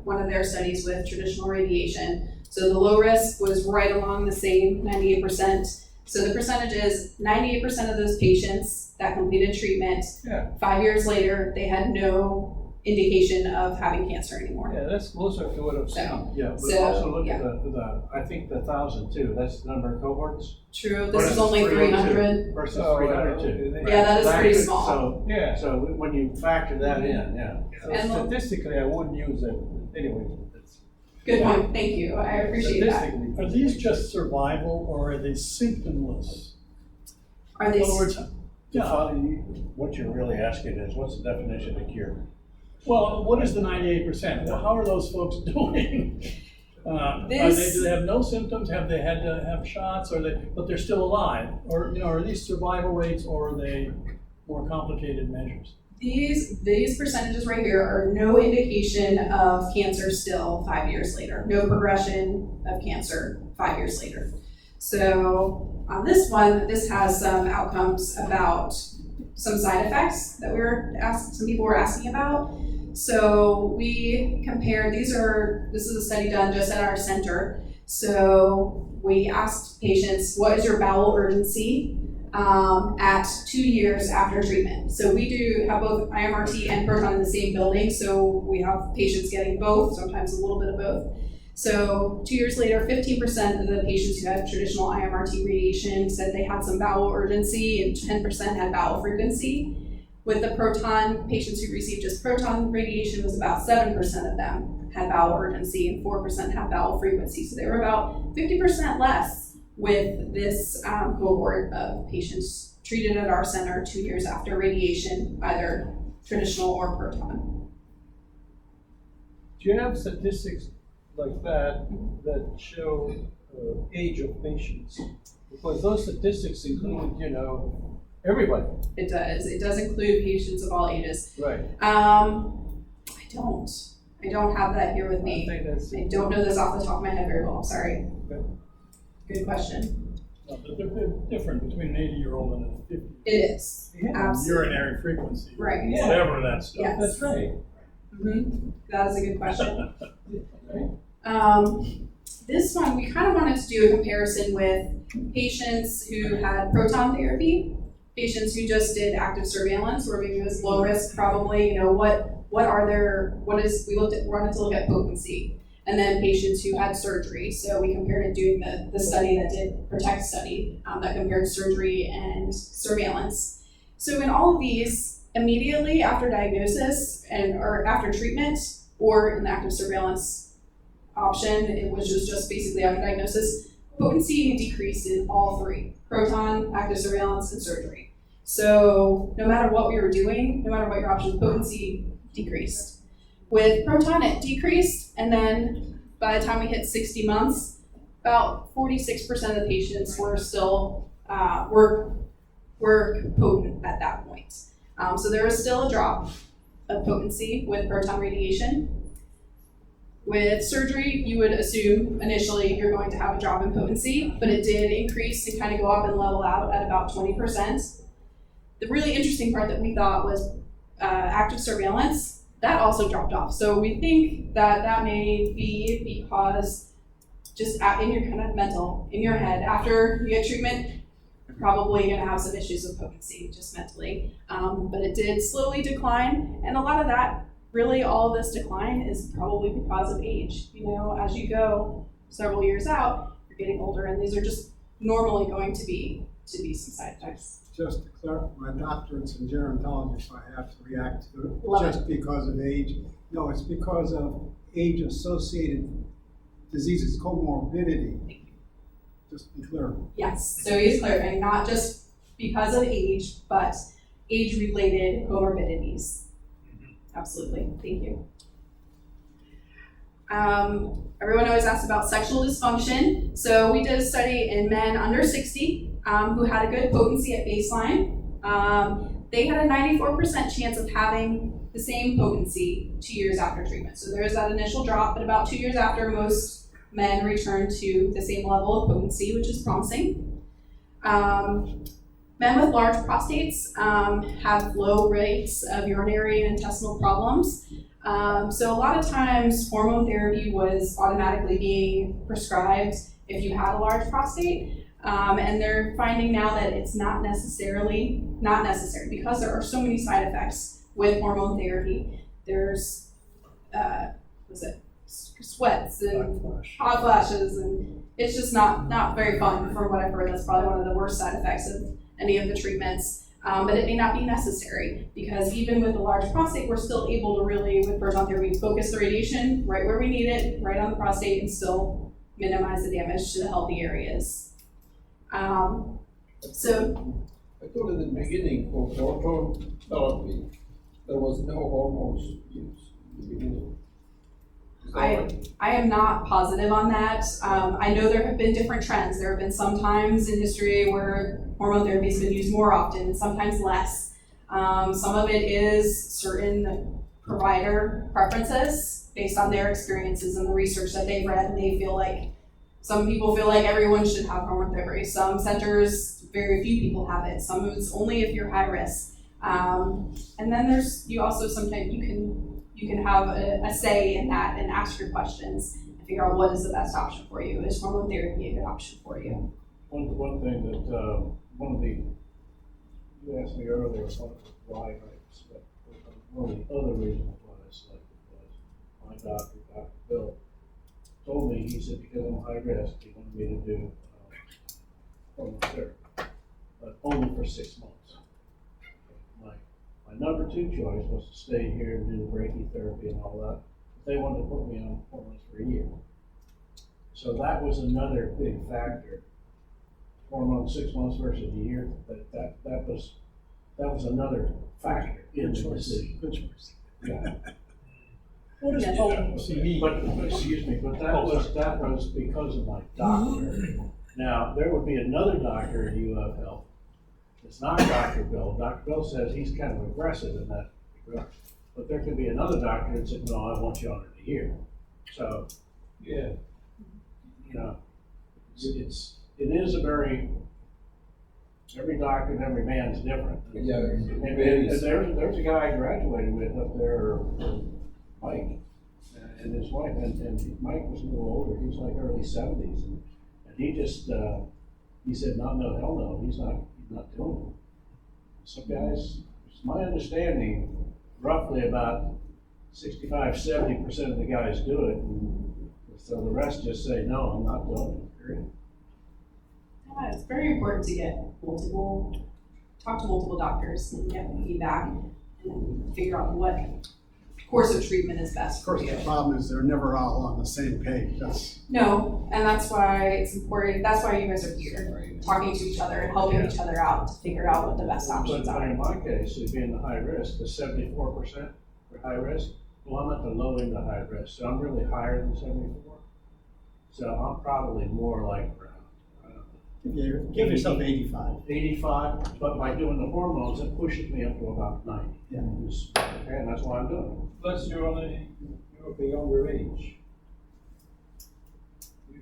one of their studies with traditional radiation. So the low risk was right along the same 98%. So the percentage is 98% of those patients that completed treatment, Yeah. 5 years later, they had no indication of having cancer anymore. Yeah, that's closer to what I'm saying. So, Yeah, but So, also look at yeah. the, I think the 1,002, that's the number of cohorts true, this Versus is only 302. 300. versus Oh, 302. Yeah, that is pretty could- small. So, Yeah, so when you factor that in, yeah. so And look- statistically, I wouldn't use it, anyway. It's Good point, thank you, I appreciate that. Statistically. Are these just survival or are they symptomless? Are In they, other words, What you're really asking is, what's the definition of cure? well, what is the 98%? Well, how are those folks doing? Do they have no symptoms? Have they had to have shots? But they're still alive? Or, are these survival rates or are they more complicated measures? these percentages right here are no indication of cancer still 5 years later, no progression of cancer 5 years later. So on this one, this has some outcomes about some side effects that some people were asking about. So we compared, this is a study done just at our center. So we asked patients, what is your bowel urgency at 2 years after treatment? So we do have both IMRT and proton in the same building. So we have patients getting both, sometimes a little bit of both. So 2 years later, 15% of the patients who had traditional IMRT radiation said they had some bowel urgency and 10% had bowel frequency. With the proton, patients who received just proton radiation was about 7% of them had bowel urgency and 4% had bowel frequency. So they were about 50% less with this cohort of patients treated at our center 2 years after radiation, either traditional or proton. Do you have statistics like that show age of patients? Because those statistics include, everybody. It does include patients of all ages. Right. I don't have that here with I me. think that's. I don't know this off the top of my head very well, I'm sorry. Okay. Good question. No, but they're different between an 80-year-old and a 50. It is, absolutely. Urinary frequency. Right. Yeah. Whatever that stuff. Yes. That's right. That is a good question. This one, we kind of wanted to do a comparison with patients who had proton therapy, patients who just did active surveillance, or maybe it was low risk, probably, we wanted to look at potency. And then patients who had surgery. So we compared it doing the study that did PROTECT study that compared surgery and surveillance. So in all of these, immediately after diagnosis or after treatment, or in the active surveillance option, which was just basically after diagnosis, potency decreased in all three: proton, active surveillance, and surgery. So no matter what we were doing, no matter what your option, potency decreased. With proton, it decreased, and then by the time we hit 60 months, about 46% of the patients were still were potent at that point. So there was still a drop of potency with proton radiation. With surgery, you would assume initially you're going to have a drop in potency, but it did increase and kind of go up and level out at about 20%. The really interesting part that we thought was active surveillance. That also dropped off. So we think that may be because just in your kind of in your head, after you get treatment, you're probably gonna have some issues with potency, just mentally. But it did slowly decline, and a lot of that, really all of this decline is probably because of age. As you go several years out, you're getting older, and these are just normally going to be some side effects. Just to clarify, my doctorate's in gerontology, so I have to react to it Love just because of age. No, it's because of age-associated diseases, comorbidity. Just to be clear. Yes, so he's clarifying, not just because of age, but age-related comorbidities. Absolutely, thank you. Everyone always asks about sexual dysfunction. So we did a study in men under 60 who had a good potency at baseline. They had a 94% chance of having the same potency 2 years after treatment. So there's that initial drop, but about 2 years after, most men return to the same level of potency, which is promising. Men with large prostates have low rates of urinary and intestinal problems. So a lot of times hormone therapy was automatically being prescribed if you had a large prostate. And they're finding now that it's not necessary because there are so many side effects with hormone therapy. There's, sweats and hot flashes, and it's just not very fun from what I've heard. That's probably one of the worst side effects of any of the treatments. But it may not be necessary because even with a large prostate, we're still able to really, with proton therapy, focus the radiation right where we need it, right on the prostate, and still minimize the damage to the healthy areas. So I thought in the beginning for proton therapy, there was no hormones used in the beginning. Is that right? I am not positive on that. I know there have been different trends. There have been some times in history where hormone therapy has been used more often, sometimes less. Some of it is certain provider preferences based on their experiences and the research that they've read, and they feel like some people feel like everyone should have hormone therapy. Some centers, very few people have it. Some of it's only if you're high risk. And then you also sometimes you can have a say in that and ask your questions and figure out what is the best option for you. Is hormone therapy a good option for you? One thing that, you asked me earlier, why I suspect, one of the other reasons why I selected was my doctor, Dr. Bill, told me, he said, because I'm high risk, he wanted me to do hormone therapy, but only for 6 months. My number 2 choice was to stay here and do the brachytherapy and all that. They wanted to put me on hormones for a year. So that was another big factor. Hormones 6 months versus a year, that was another factor in the decision. Good choice. Yeah. What is HCV? But excuse me, but that was because of my doctor. Now, there would be another doctor at UF Health. It's not Dr. Bill. Dr. Bill says he's kind of aggressive in that regard. But there could be another doctor that said, no, I want you on it a year. So, yeah, you know, it is a every doctor and every man's different. Yeah, And there's a guy I graduated with up there, Mike, and his wife, and Mike was a little older, he was like early 70s, and he just, he said, no, hell no, he's not doing it. Some guys, it's my understanding, roughly about 65-70% of the guys do it, and so the rest just say, no, I'm not doing it, period. Yeah, it's very important to talk to multiple doctors and get feedback and then figure out what course of treatment is best Of for course, you. the problem is they're never all on the same page. No, and that's why it's important. That's why you guys are here, talking to each other and helping each other out to figure out what the best options But are. in my case, being the high risk, the 74% for high risk, well, I'm at the low end of high risk, so I'm really higher than 74. So I'm probably more like around, Give yourself 85. 85, but by doing the hormones, it pushes me up to about 90. Yeah. And that's why I'm doing it. Plus you're of a younger age.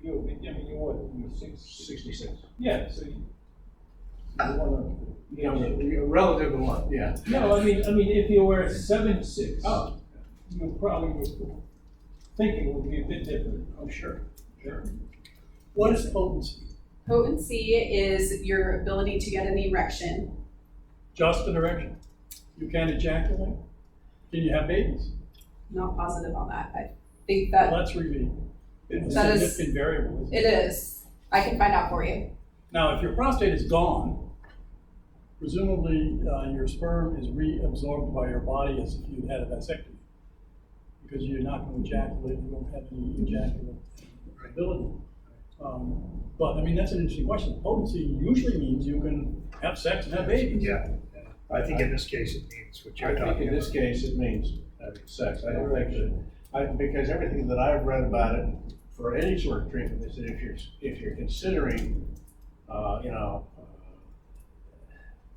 You're what, you're 66. Yeah, so you wanna. Younger, relative to what? Yeah. No, I mean, if you were 76. Oh. You probably would think it would be a bit different. Oh, sure. What is potency? Potency is your ability to get an erection. Just an erection. You can't ejaculate? Can you have babies? Not positive on that. I think Well, that that's really a That is- significant variable. Isn't it is. I can find out for you. Now, if your prostate is gone, presumably your sperm is reabsorbed by your body as if you had a vasectomy. Because you're not going to ejaculate, you don't have any ejaculate ability. But I mean, that's an interesting question. Potency usually means you can have sex and have babies. Yeah, I think in this case it means what you're I think talking in this about. case it means having sex. I don't think that, because everything that I've read about it, for any sort of treatment, is that if you're considering,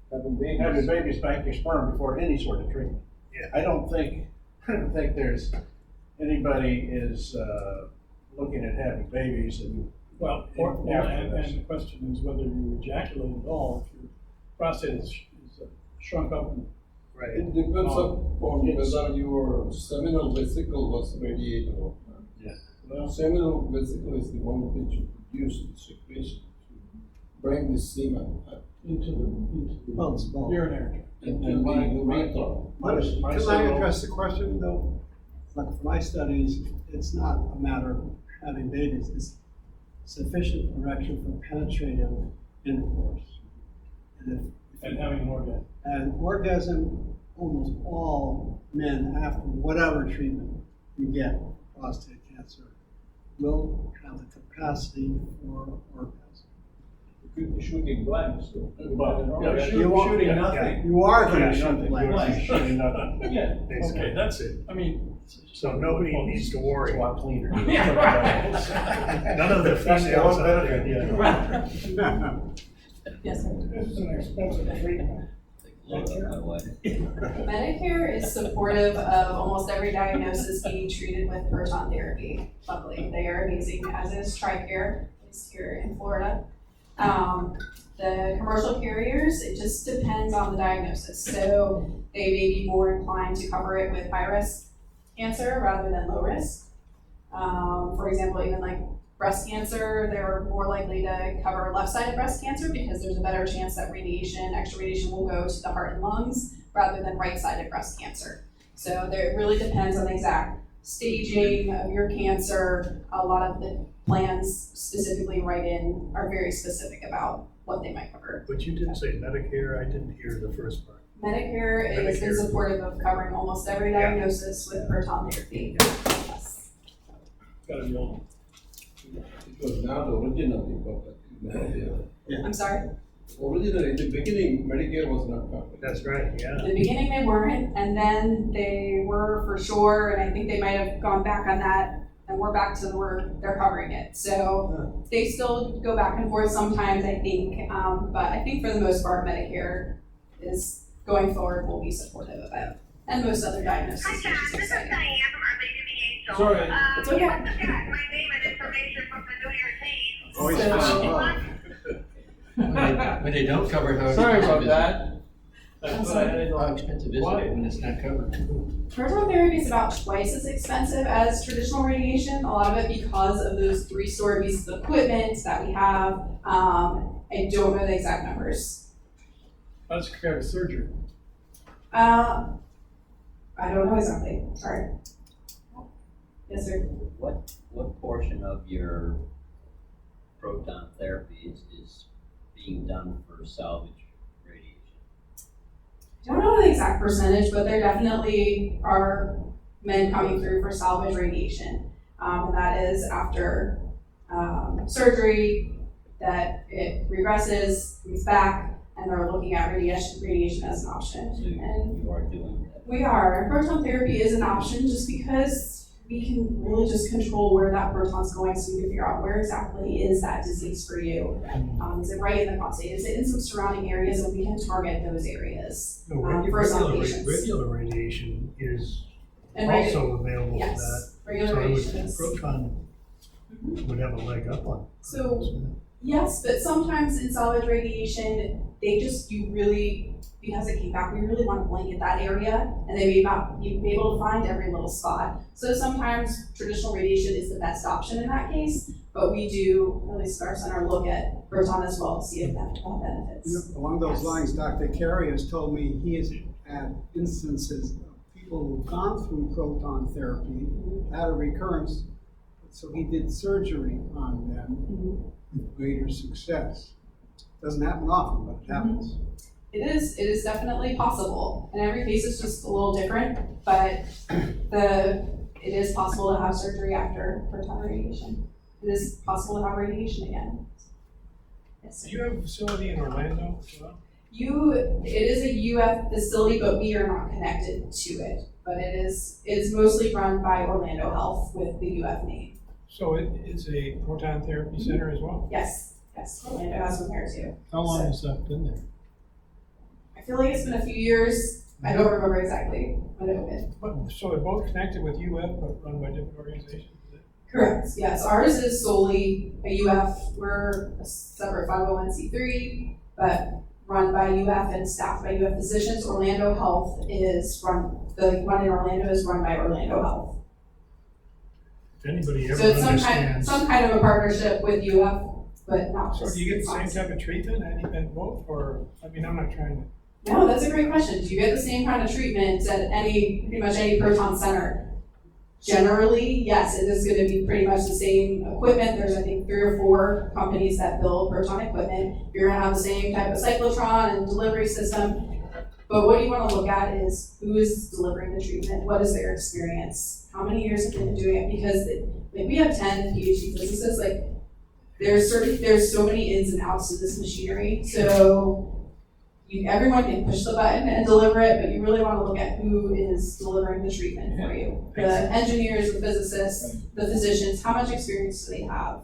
having babies, bank your sperm before any sort of treatment. Yeah. I don't think there's anybody is looking at having babies and. Well, and the question is whether you ejaculate at all if your prostate is shrunk up. Right. It depends upon whether your seminal vesicle was radiated or not. Yeah. Well, seminal vesicle is the one which produces the secretion to bring this semen Into the Well, it's both. urinary. into And the my urethra. Can I address the question though? Like for my studies, it's not a matter of having babies, it's sufficient erection for penetrative intercourse. And having an orgasm. And orgasm, almost all men after whatever treatment you get, prostate cancer, will have the capacity for orgasm. You could be shooting blanks. Shooting nothing. You are Yeah, going to shoot nothing. blanks. You're shooting nothing. Yeah. Basically, Okay. that's it. I mean. So nobody needs to worry. It's a lot cleaner. Yeah, right. None of the females out there. Yes, sir. This is an expensive treatment. Take a look at my wife. Medicare is supportive of almost every diagnosis being treated with proton therapy. Luckily, they are amazing, as is TRICARE, based here in Florida. The commercial carriers, it just depends on the diagnosis. So they may be more inclined to cover it with high risk cancer rather than low risk. For example, even like breast cancer, they're more likely to cover left-sided breast cancer because there's a better chance that extra radiation will go to the heart and lungs rather than right-sided breast cancer. So it really depends on the exact staging of your cancer. A lot of the plans specifically are very specific about what they might cover. But you didn't say Medicare, I didn't hear the first part. Medicare has been supportive of covering almost every diagnosis with proton therapy. Yes. Gotta be on. It was not originally, but now I'm sorry? originally, in the beginning, Medicare was not covered. That's right, yeah. In the beginning they weren't, and then they were for sure, and I think they might have gone back on that, and we're back to where they're covering it. So they still go back and forth sometimes, I think, but I think for the most part, Medicare is going forward will be supportive of it, and most other diagnoses. Hi, Chad. This is Diane from Our Lady of the Angels. Sorry. It's okay. I forgot my name and information from the New Year's Eve. Always So- fun. When they don't cover it, how Sorry expensive about is that. I'm sorry. it? How expensive is it when it's not covered? Proton therapy is about twice as expensive as traditional radiation, a lot of it because of those 3-story pieces of equipment that we have. I don't know the exact numbers. How does it compare to surgery? I don't know exactly, sorry. Yes, sir. What portion of your proton therapy is being done for salvage radiation? I don't know the exact percentage, but there definitely are men coming through for salvage radiation. And that is after surgery, that it regresses, comes back, and they're looking at radiation as an option. So And you are doing that. we are. And proton therapy is an option just because we can really just control where that proton's going, so we can figure out where exactly is that disease for you. Is it right in the prostate? Is it in some surrounding areas, and we can target those areas for some patients. Regular radiation is And also available for that. Yes, regular So it would- radiation is. proton would have a leg up on. So, yes, but sometimes in salvage radiation, because it came back, we really want to blanket that area, and they you'd be able to find every little spot. So sometimes traditional radiation is the best option in that case, but we do, at least our center, look at proton as well to see if that benefits. Along those Yes. lines, Dr. Carey has told me he has had instances of people who've gone through proton therapy, had a recurrence, so he did surgery on them with greater success. Doesn't happen often, but it happens. It is definitely possible, and every case is just a little different, but it is possible to have surgery after proton radiation. It is possible to have radiation again. Yes. Do you have a facility in Orlando as well? It is a UF facility, but we are not connected to it. But it's mostly run by Orlando Health with the UF name. So it's a proton therapy center as well? Yes, Orlando has one there too. How long has that been there? I feel like it's been a few years. I don't remember exactly when it opened. So they're both connected with UF, but run by different organizations? Correct, yes. Ours is solely a UF. We're a separate 501c3, but run by UF and staffed by UF physicians. Orlando Health the one in Orlando is run by Orlando Health. If anybody ever So it's understands. some kind of a partnership with UF but not So just do you get the same toxins. type of treatment and both, or, I mean, I'm not trying to. No, that's a great question. Do you get the same kind of treatment at pretty much any proton center? Generally, yes, it is gonna be pretty much the same equipment. There's, I think, 3 or 4 companies that build proton equipment. You're gonna have the same type of cyclotron and delivery system. But what you wanna look at is who is delivering the treatment, what is their experience, how many years have they been doing it? Because like we have 10 PhD physicists, like there's so many ins and outs to this machinery. So everyone can push the button and deliver it, but you really want to look at who is delivering the treatment for you. The engineers, the physicists, the physicians, how much experience do they have?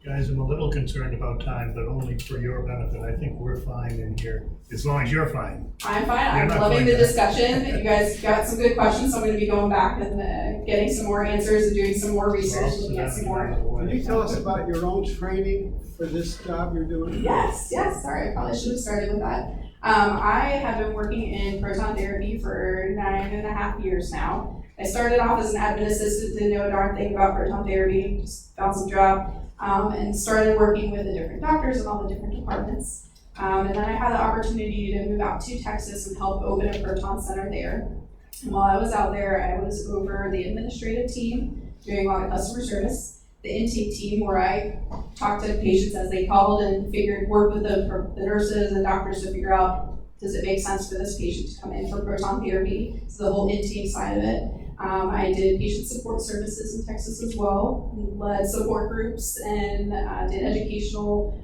Guys, I'm a little concerned about time, but only for your benefit. I think we're fine in here, as long as you're fine. I'm fine, You're I'm not loving going the to- discussion. You guys got some good questions, so I'm gonna be going back and getting some more answers and doing some more research, looking at some more. Can you tell us about your own training for this job you're doing? Yes, sorry, I probably should have started with that. I have been working in proton therapy for 9.5 years now. I started off as an admin assistant, didn't know a darn thing about proton therapy, just found some job, and started working with the different doctors in all the different departments. And then I had the opportunity to move out to Texas and help open a proton center there. And while I was out there, I was over the administrative team, doing a lot of customer service, the intake team where I talked to patients as they called and worked with the nurses and doctors to figure out, does it make sense for this patient to come in for proton therapy? So the whole intake side of it. I did patient support services in Texas as well, led support groups and did educational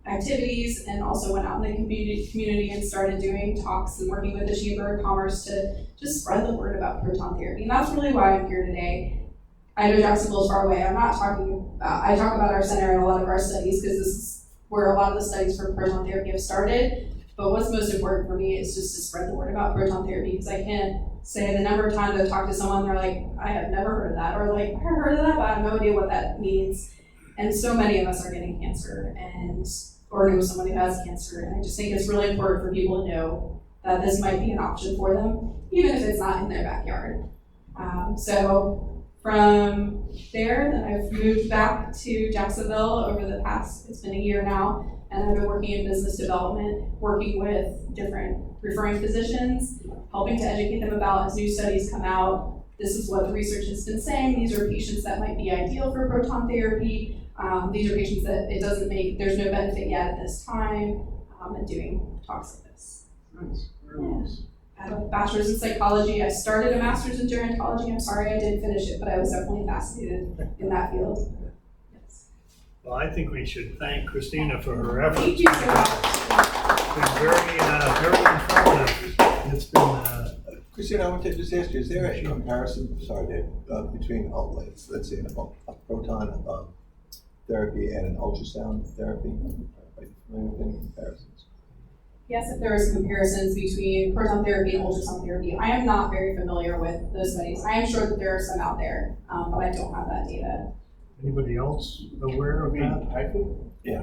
activities, and also went out in the community and started doing talks and working with the Chamber of Commerce to just spread the word about proton therapy. And that's really why I'm here today. I know Jacksonville's far away. I talk about our center and a lot of our studies because this is where a lot of the studies for proton therapy have started. But what's most important for me is just to spread the word about proton therapy, because I can't say the number of times I've talked to someone, they're like, I have never heard of that, or like, I heard of that, but I have no idea what that means. And so many of us are getting cancer or know someone who has cancer. And I just think it's really important for people to know that this might be an option for them, even if it's not in their backyard. So from there, then I've moved back to Jacksonville over the past, it's been a year now, and I've been working in business development, working with different referring physicians, helping to educate them about as new studies come out. This is what the research has been saying. These are patients that might be ideal for proton therapy. These are patients that there's no benefit yet at this time, and doing talks like this. Nice, very nice. I have a bachelor's in psychology. I started a master's in gerontology. I'm sorry I didn't finish it, but I was definitely fascinated in that field. Yes. Well, I think we should thank Christina for her efforts. Thank you so much. It's been very informative. It's been, Christina, I want to just ask you, is there a comparison, sorry Dave, between, let's say, a proton therapy and an ultrasound therapy? Are you familiar with any comparisons? Yes, if there is comparisons between proton therapy and ultrasound therapy. I am not very familiar with those studies. I am sure that there are some out there, but I don't have that data. anybody else aware of that? HIFU? Yeah.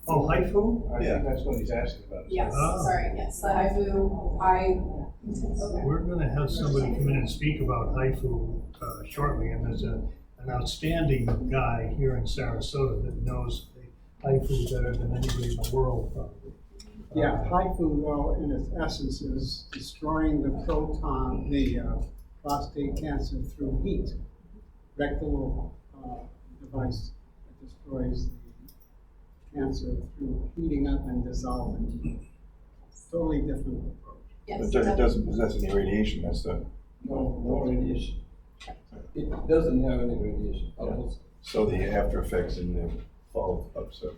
Oh, HIFU? I think that's what he's asking about. Yes, Oh. sorry, yes, the HIFU, okay. We're gonna have somebody come in and speak about HIFU shortly, and there's an outstanding guy here in Sarasota that knows the HIFU better than anybody in the world, probably. Yeah, HIFU, though, in its essence, is destroying the prostate cancer through heat. Rectal device that destroys the cancer through heating up and dissolving. Totally different approach. Yes, It doesn't possess any radiation, that's the. No radiation. It doesn't have any radiation. So the after effects and the follow-ups are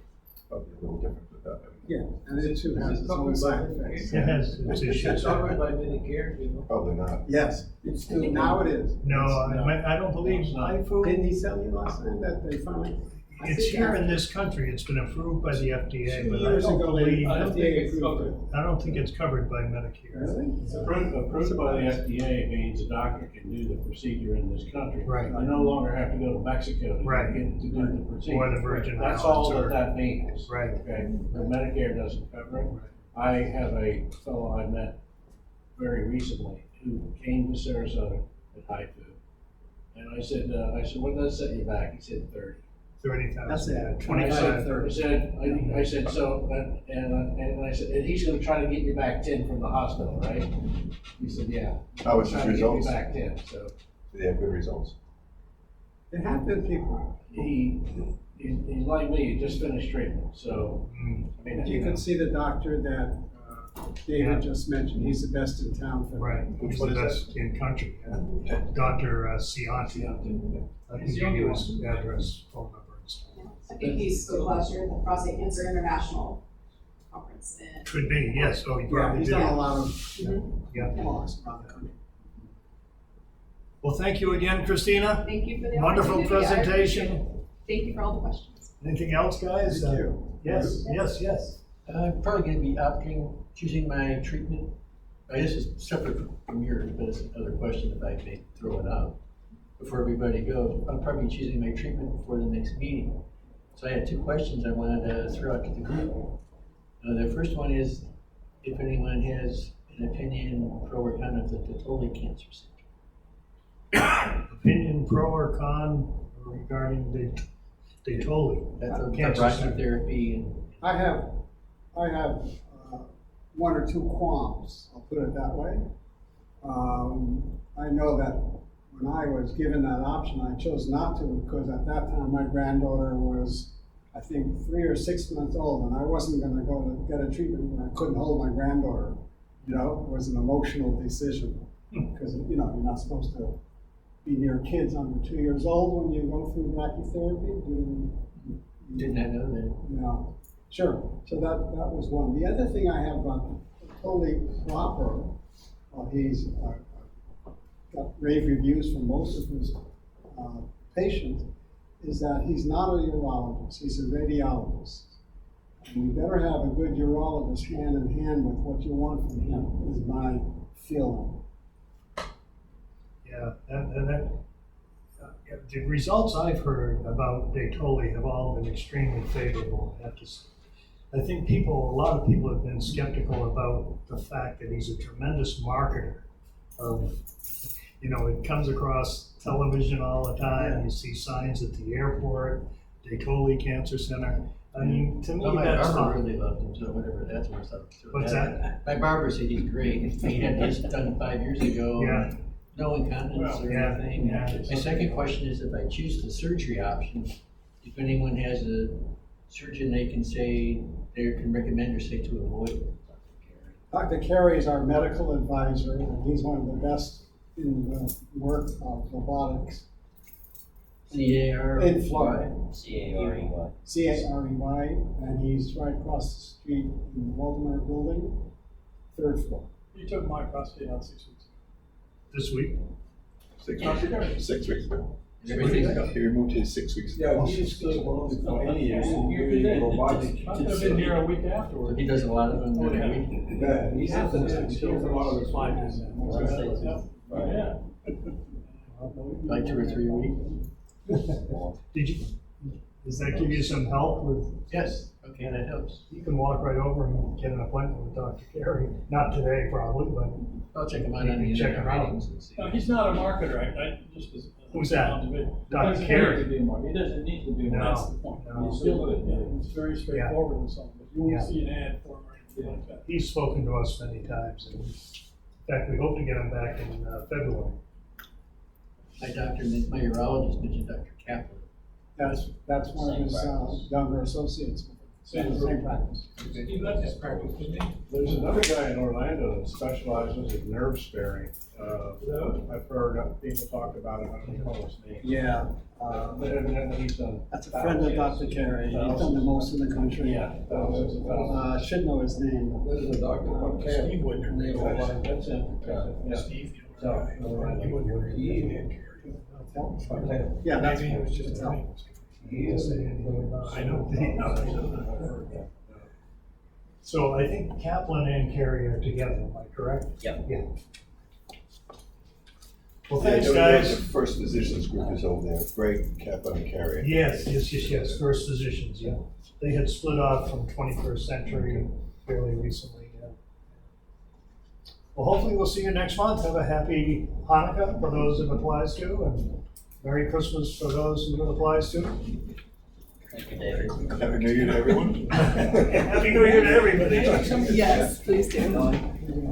probably a little different with that. Yeah, and it too has its own side effects. It has its issues. It's covered by Medicare, you know? Probably not. Yes, it's still, now it is. No, I don't believe HIFU. Didn't he tell you last time that they finally? It's here in this country, it's been approved by the FDA, 2 but I years don't ago, they believe, I don't think it's FDA approved covered. it. I don't think it's covered by Medicare. Really? Approved by the FDA means a doctor can do the procedure in this country. Right. I no longer have to go to Mexico to Right. get to do the procedure. Or the Virgin That's all Islands, or- that means. Right. Okay, the Medicare doesn't cover it. I have a fellow I met very recently who came to Sarasota at HIFU. And I said, what does set you back? He said 30. That's 30,000, it. 25. I said, so, and I said, and he's gonna try to get me back 10 from the hospital, right? He said, yeah. How was his Trying to get me results? back 10, so Did they have good results? It have been people. he's like me, he just finished treatment, so, I mean, You can see the doctor that Yeah. David just mentioned, he's the best in town for that. Right, Which who's one the is best in country, Dr. Cianti. I can give you his address, phone number and stuff. I think he spoke last year at the Prostate Cancer International Conference in. Could be, yes, oh, you Yeah, probably he's did. done a lot of Yeah. talks around the country. Well, thank you again, Christina. Thank you for the Wonderful opportunity. I appreciate presentation. it. Thank you for all the questions. Anything else, guys? Thank you. Yes, yes, yes. I'm probably gonna be choosing my treatment. This is separate from yours, but it's another question if I may throw it out. Before everybody goes, I'll probably be choosing my treatment before the next meeting. So I had two questions I wanted to throw out to the group. The first one is if anyone has an opinion pro or con of the Totally Cancer Center. Opinion pro or con regarding the Totally? That's a Cancer Center. brachytherapy and I have one or two qualms, I'll put it that way. I know that when I was given that option, I chose not to because at that time my granddaughter was, I think, 3 or 6 months old, and I wasn't gonna go to get a treatment when I couldn't hold my granddaughter. You know, it was an emotional decision, because, you know, you're not supposed to be near kids under 2 years old when you go through brachytherapy. did not know that. No, sure, so that was one. The other thing I have totally proper, he's got rave reviews from most of his patients, is that he's not a urologist, he's a radiologist. And you better have a good urologist hand in hand with what you want from him, is my feeling. Yeah, the results I've heard about Daytoli have all been extremely favorable, I have to say. I think a lot of people have been skeptical about the fact that he's a tremendous marketer of, you know, it comes across television all the time, you see signs at the airport, Daytoli Cancer Center. I mean, to me, Well, my that's barber fine. really loved him, so whatever that's worth. What's that? My barber said he's great. He had this done 5 years ago. Yeah. No incontinence or Yeah, anything. yeah. My second question is if I choose the surgery option, if anyone has a surgeon they can say, they can recommend or say to avoid it. Dr. Carey is our medical advisor, and he's one of the best in the work of robotics. C-A-R? In Florida. C-A-R-E-Y. C-A-R-E-Y, and he's right across the street in the Waldemar Building, 3rd floor. He took my prostate out 6 weeks ago. This week? 6 weeks. 6 weeks ago. Everything- He removed his 6 weeks ago. Yeah, he's still working for 20 years, doing robotic. I could have been here a week So afterwards. he does a lot of them every week. Yeah, he's Half of them, still he does a lot of the findings. Yeah. Like 2 or 3 a week. Does that give you some help with? Yes, okay, that helps. You can walk right over and get an appointment with Dr. Carey, not today probably, but. I'll check him out on the Check him internet out. ratings and see. No, he's not a marketer, I just was. Who's that? He Dr. doesn't Carey. need to be a marketer. He doesn't need to be, No, that's the point. no. He's still good, yeah, it's very straightforward and something, but you Yeah. won't see an ad for him or anything like that. He's spoken to us many times, and in fact, we hope to get him back in February. My urologist mentioned Dr. Kaplan. That's one of Same his practice. younger associates. Same practice. He left his practice, didn't he? There's another guy in Orlando that specializes in nerve sparing. I've heard people talk about it, I don't know his name. Yeah, But evidently he's done. that's a friend of Dr. Carey. He's done the most in the country. Yeah, thousands and thousands. I should know his name. There's a doctor, okay. Steve Woodner. That's it. Yeah. Steve, you So, know, he wouldn't worry. Yeah, that's. Maybe it was just a name. I know. So I think Kaplan and Carey are together, am I correct? Yep. Yeah. Well, Yeah, thanks, the guys. First Physicians Group is over there, Greg, Kaplan, and Carey. Yes, First Physicians, yeah. They had split off from 21st Century fairly recently, yeah. Well, hopefully we'll see you next month. Have a happy Hanukkah for those it applies to, and Merry Christmas for those who it applies to. Thank you, David. Happy New Year to everyone. Happy New Year to everybody. Yes, please do.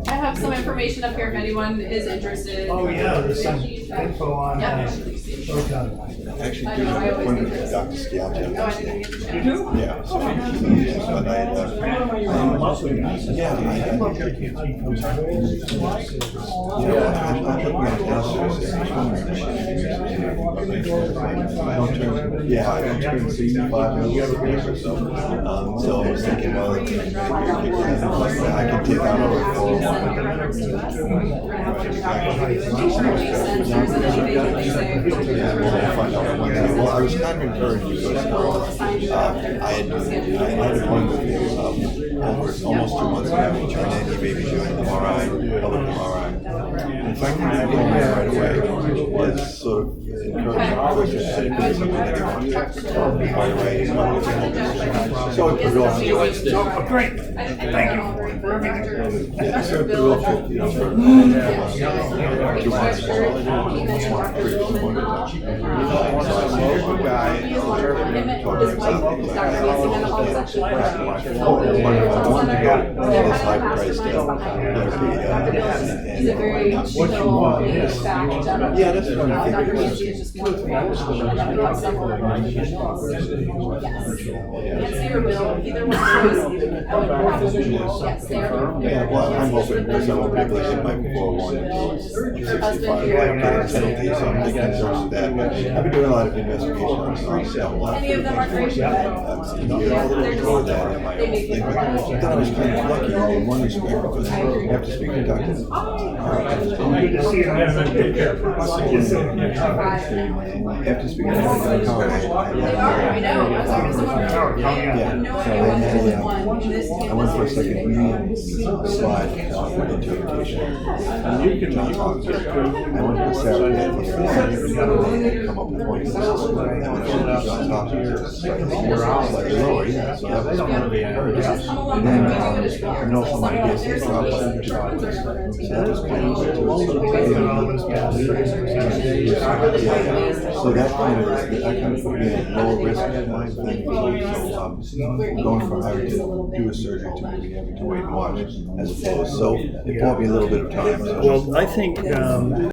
I have some information up here if anyone is interested. Oh, yeah, there's some info on, Yeah. I Proton. actually I do know, I always one think with this. Dr. Schiavone. Oh, I didn't get the chance. You do? Yeah, so, but I, yeah, I'm looking at downstairs. Yeah, I don't turn 65 in a year or so. So I was thinking, well, I could take on over for Send your records to us. We're gonna have one of the doctors give you a t-shirt, make sense, there's anything that they say. Yeah, we'll find out one day. Well, I was kind of encouraged because We'll assign you I had a point with him almost 2 months ago. He turned in, he maybe doing an MRI, public MRI. In fact, that going right away was sort of encouraging. I had to put something that he wanted right away. He's not looking so it put it off. Oh, great. Thank you for everything. Yeah, so it put it off, you know, for 2 months. So I spoke to a guy, I wanted to go to this high-priced therapy. He's a very chill, laid-back gentleman. Yeah, that's what I Dr. figured. Casey is just wonderful. And then we have several of our patients. Yes. Nancy or Bill, either one of those, I would recommend, yes, they're. Yeah, well, I'm hoping because I won't be able to hit my 401 until 65. I get a penalty, so I'm thinking in terms of that. But I've been doing a lot of investigation on Any of them are great. Then I was kind of lucky in one respect because after speaking to Dr. Good to see you. After speaking to Dr. Howard, I know, I was talking to someone earlier. I have no idea what the one in this I went for a second slide for interpretation. And you can John Hopkins. I went for Saturday before come up with points. And when I went to John Hopkins, it was slightly lower, yeah. So that was going to be encouraging. And then I know from my PSA dropped by 2 points. So that was kind of good too. So that kind of put me at lower risk of my thing. So going from having to do a surgery to maybe having to wait and watch as opposed. So it bought me a little bit of time. So Well, I think,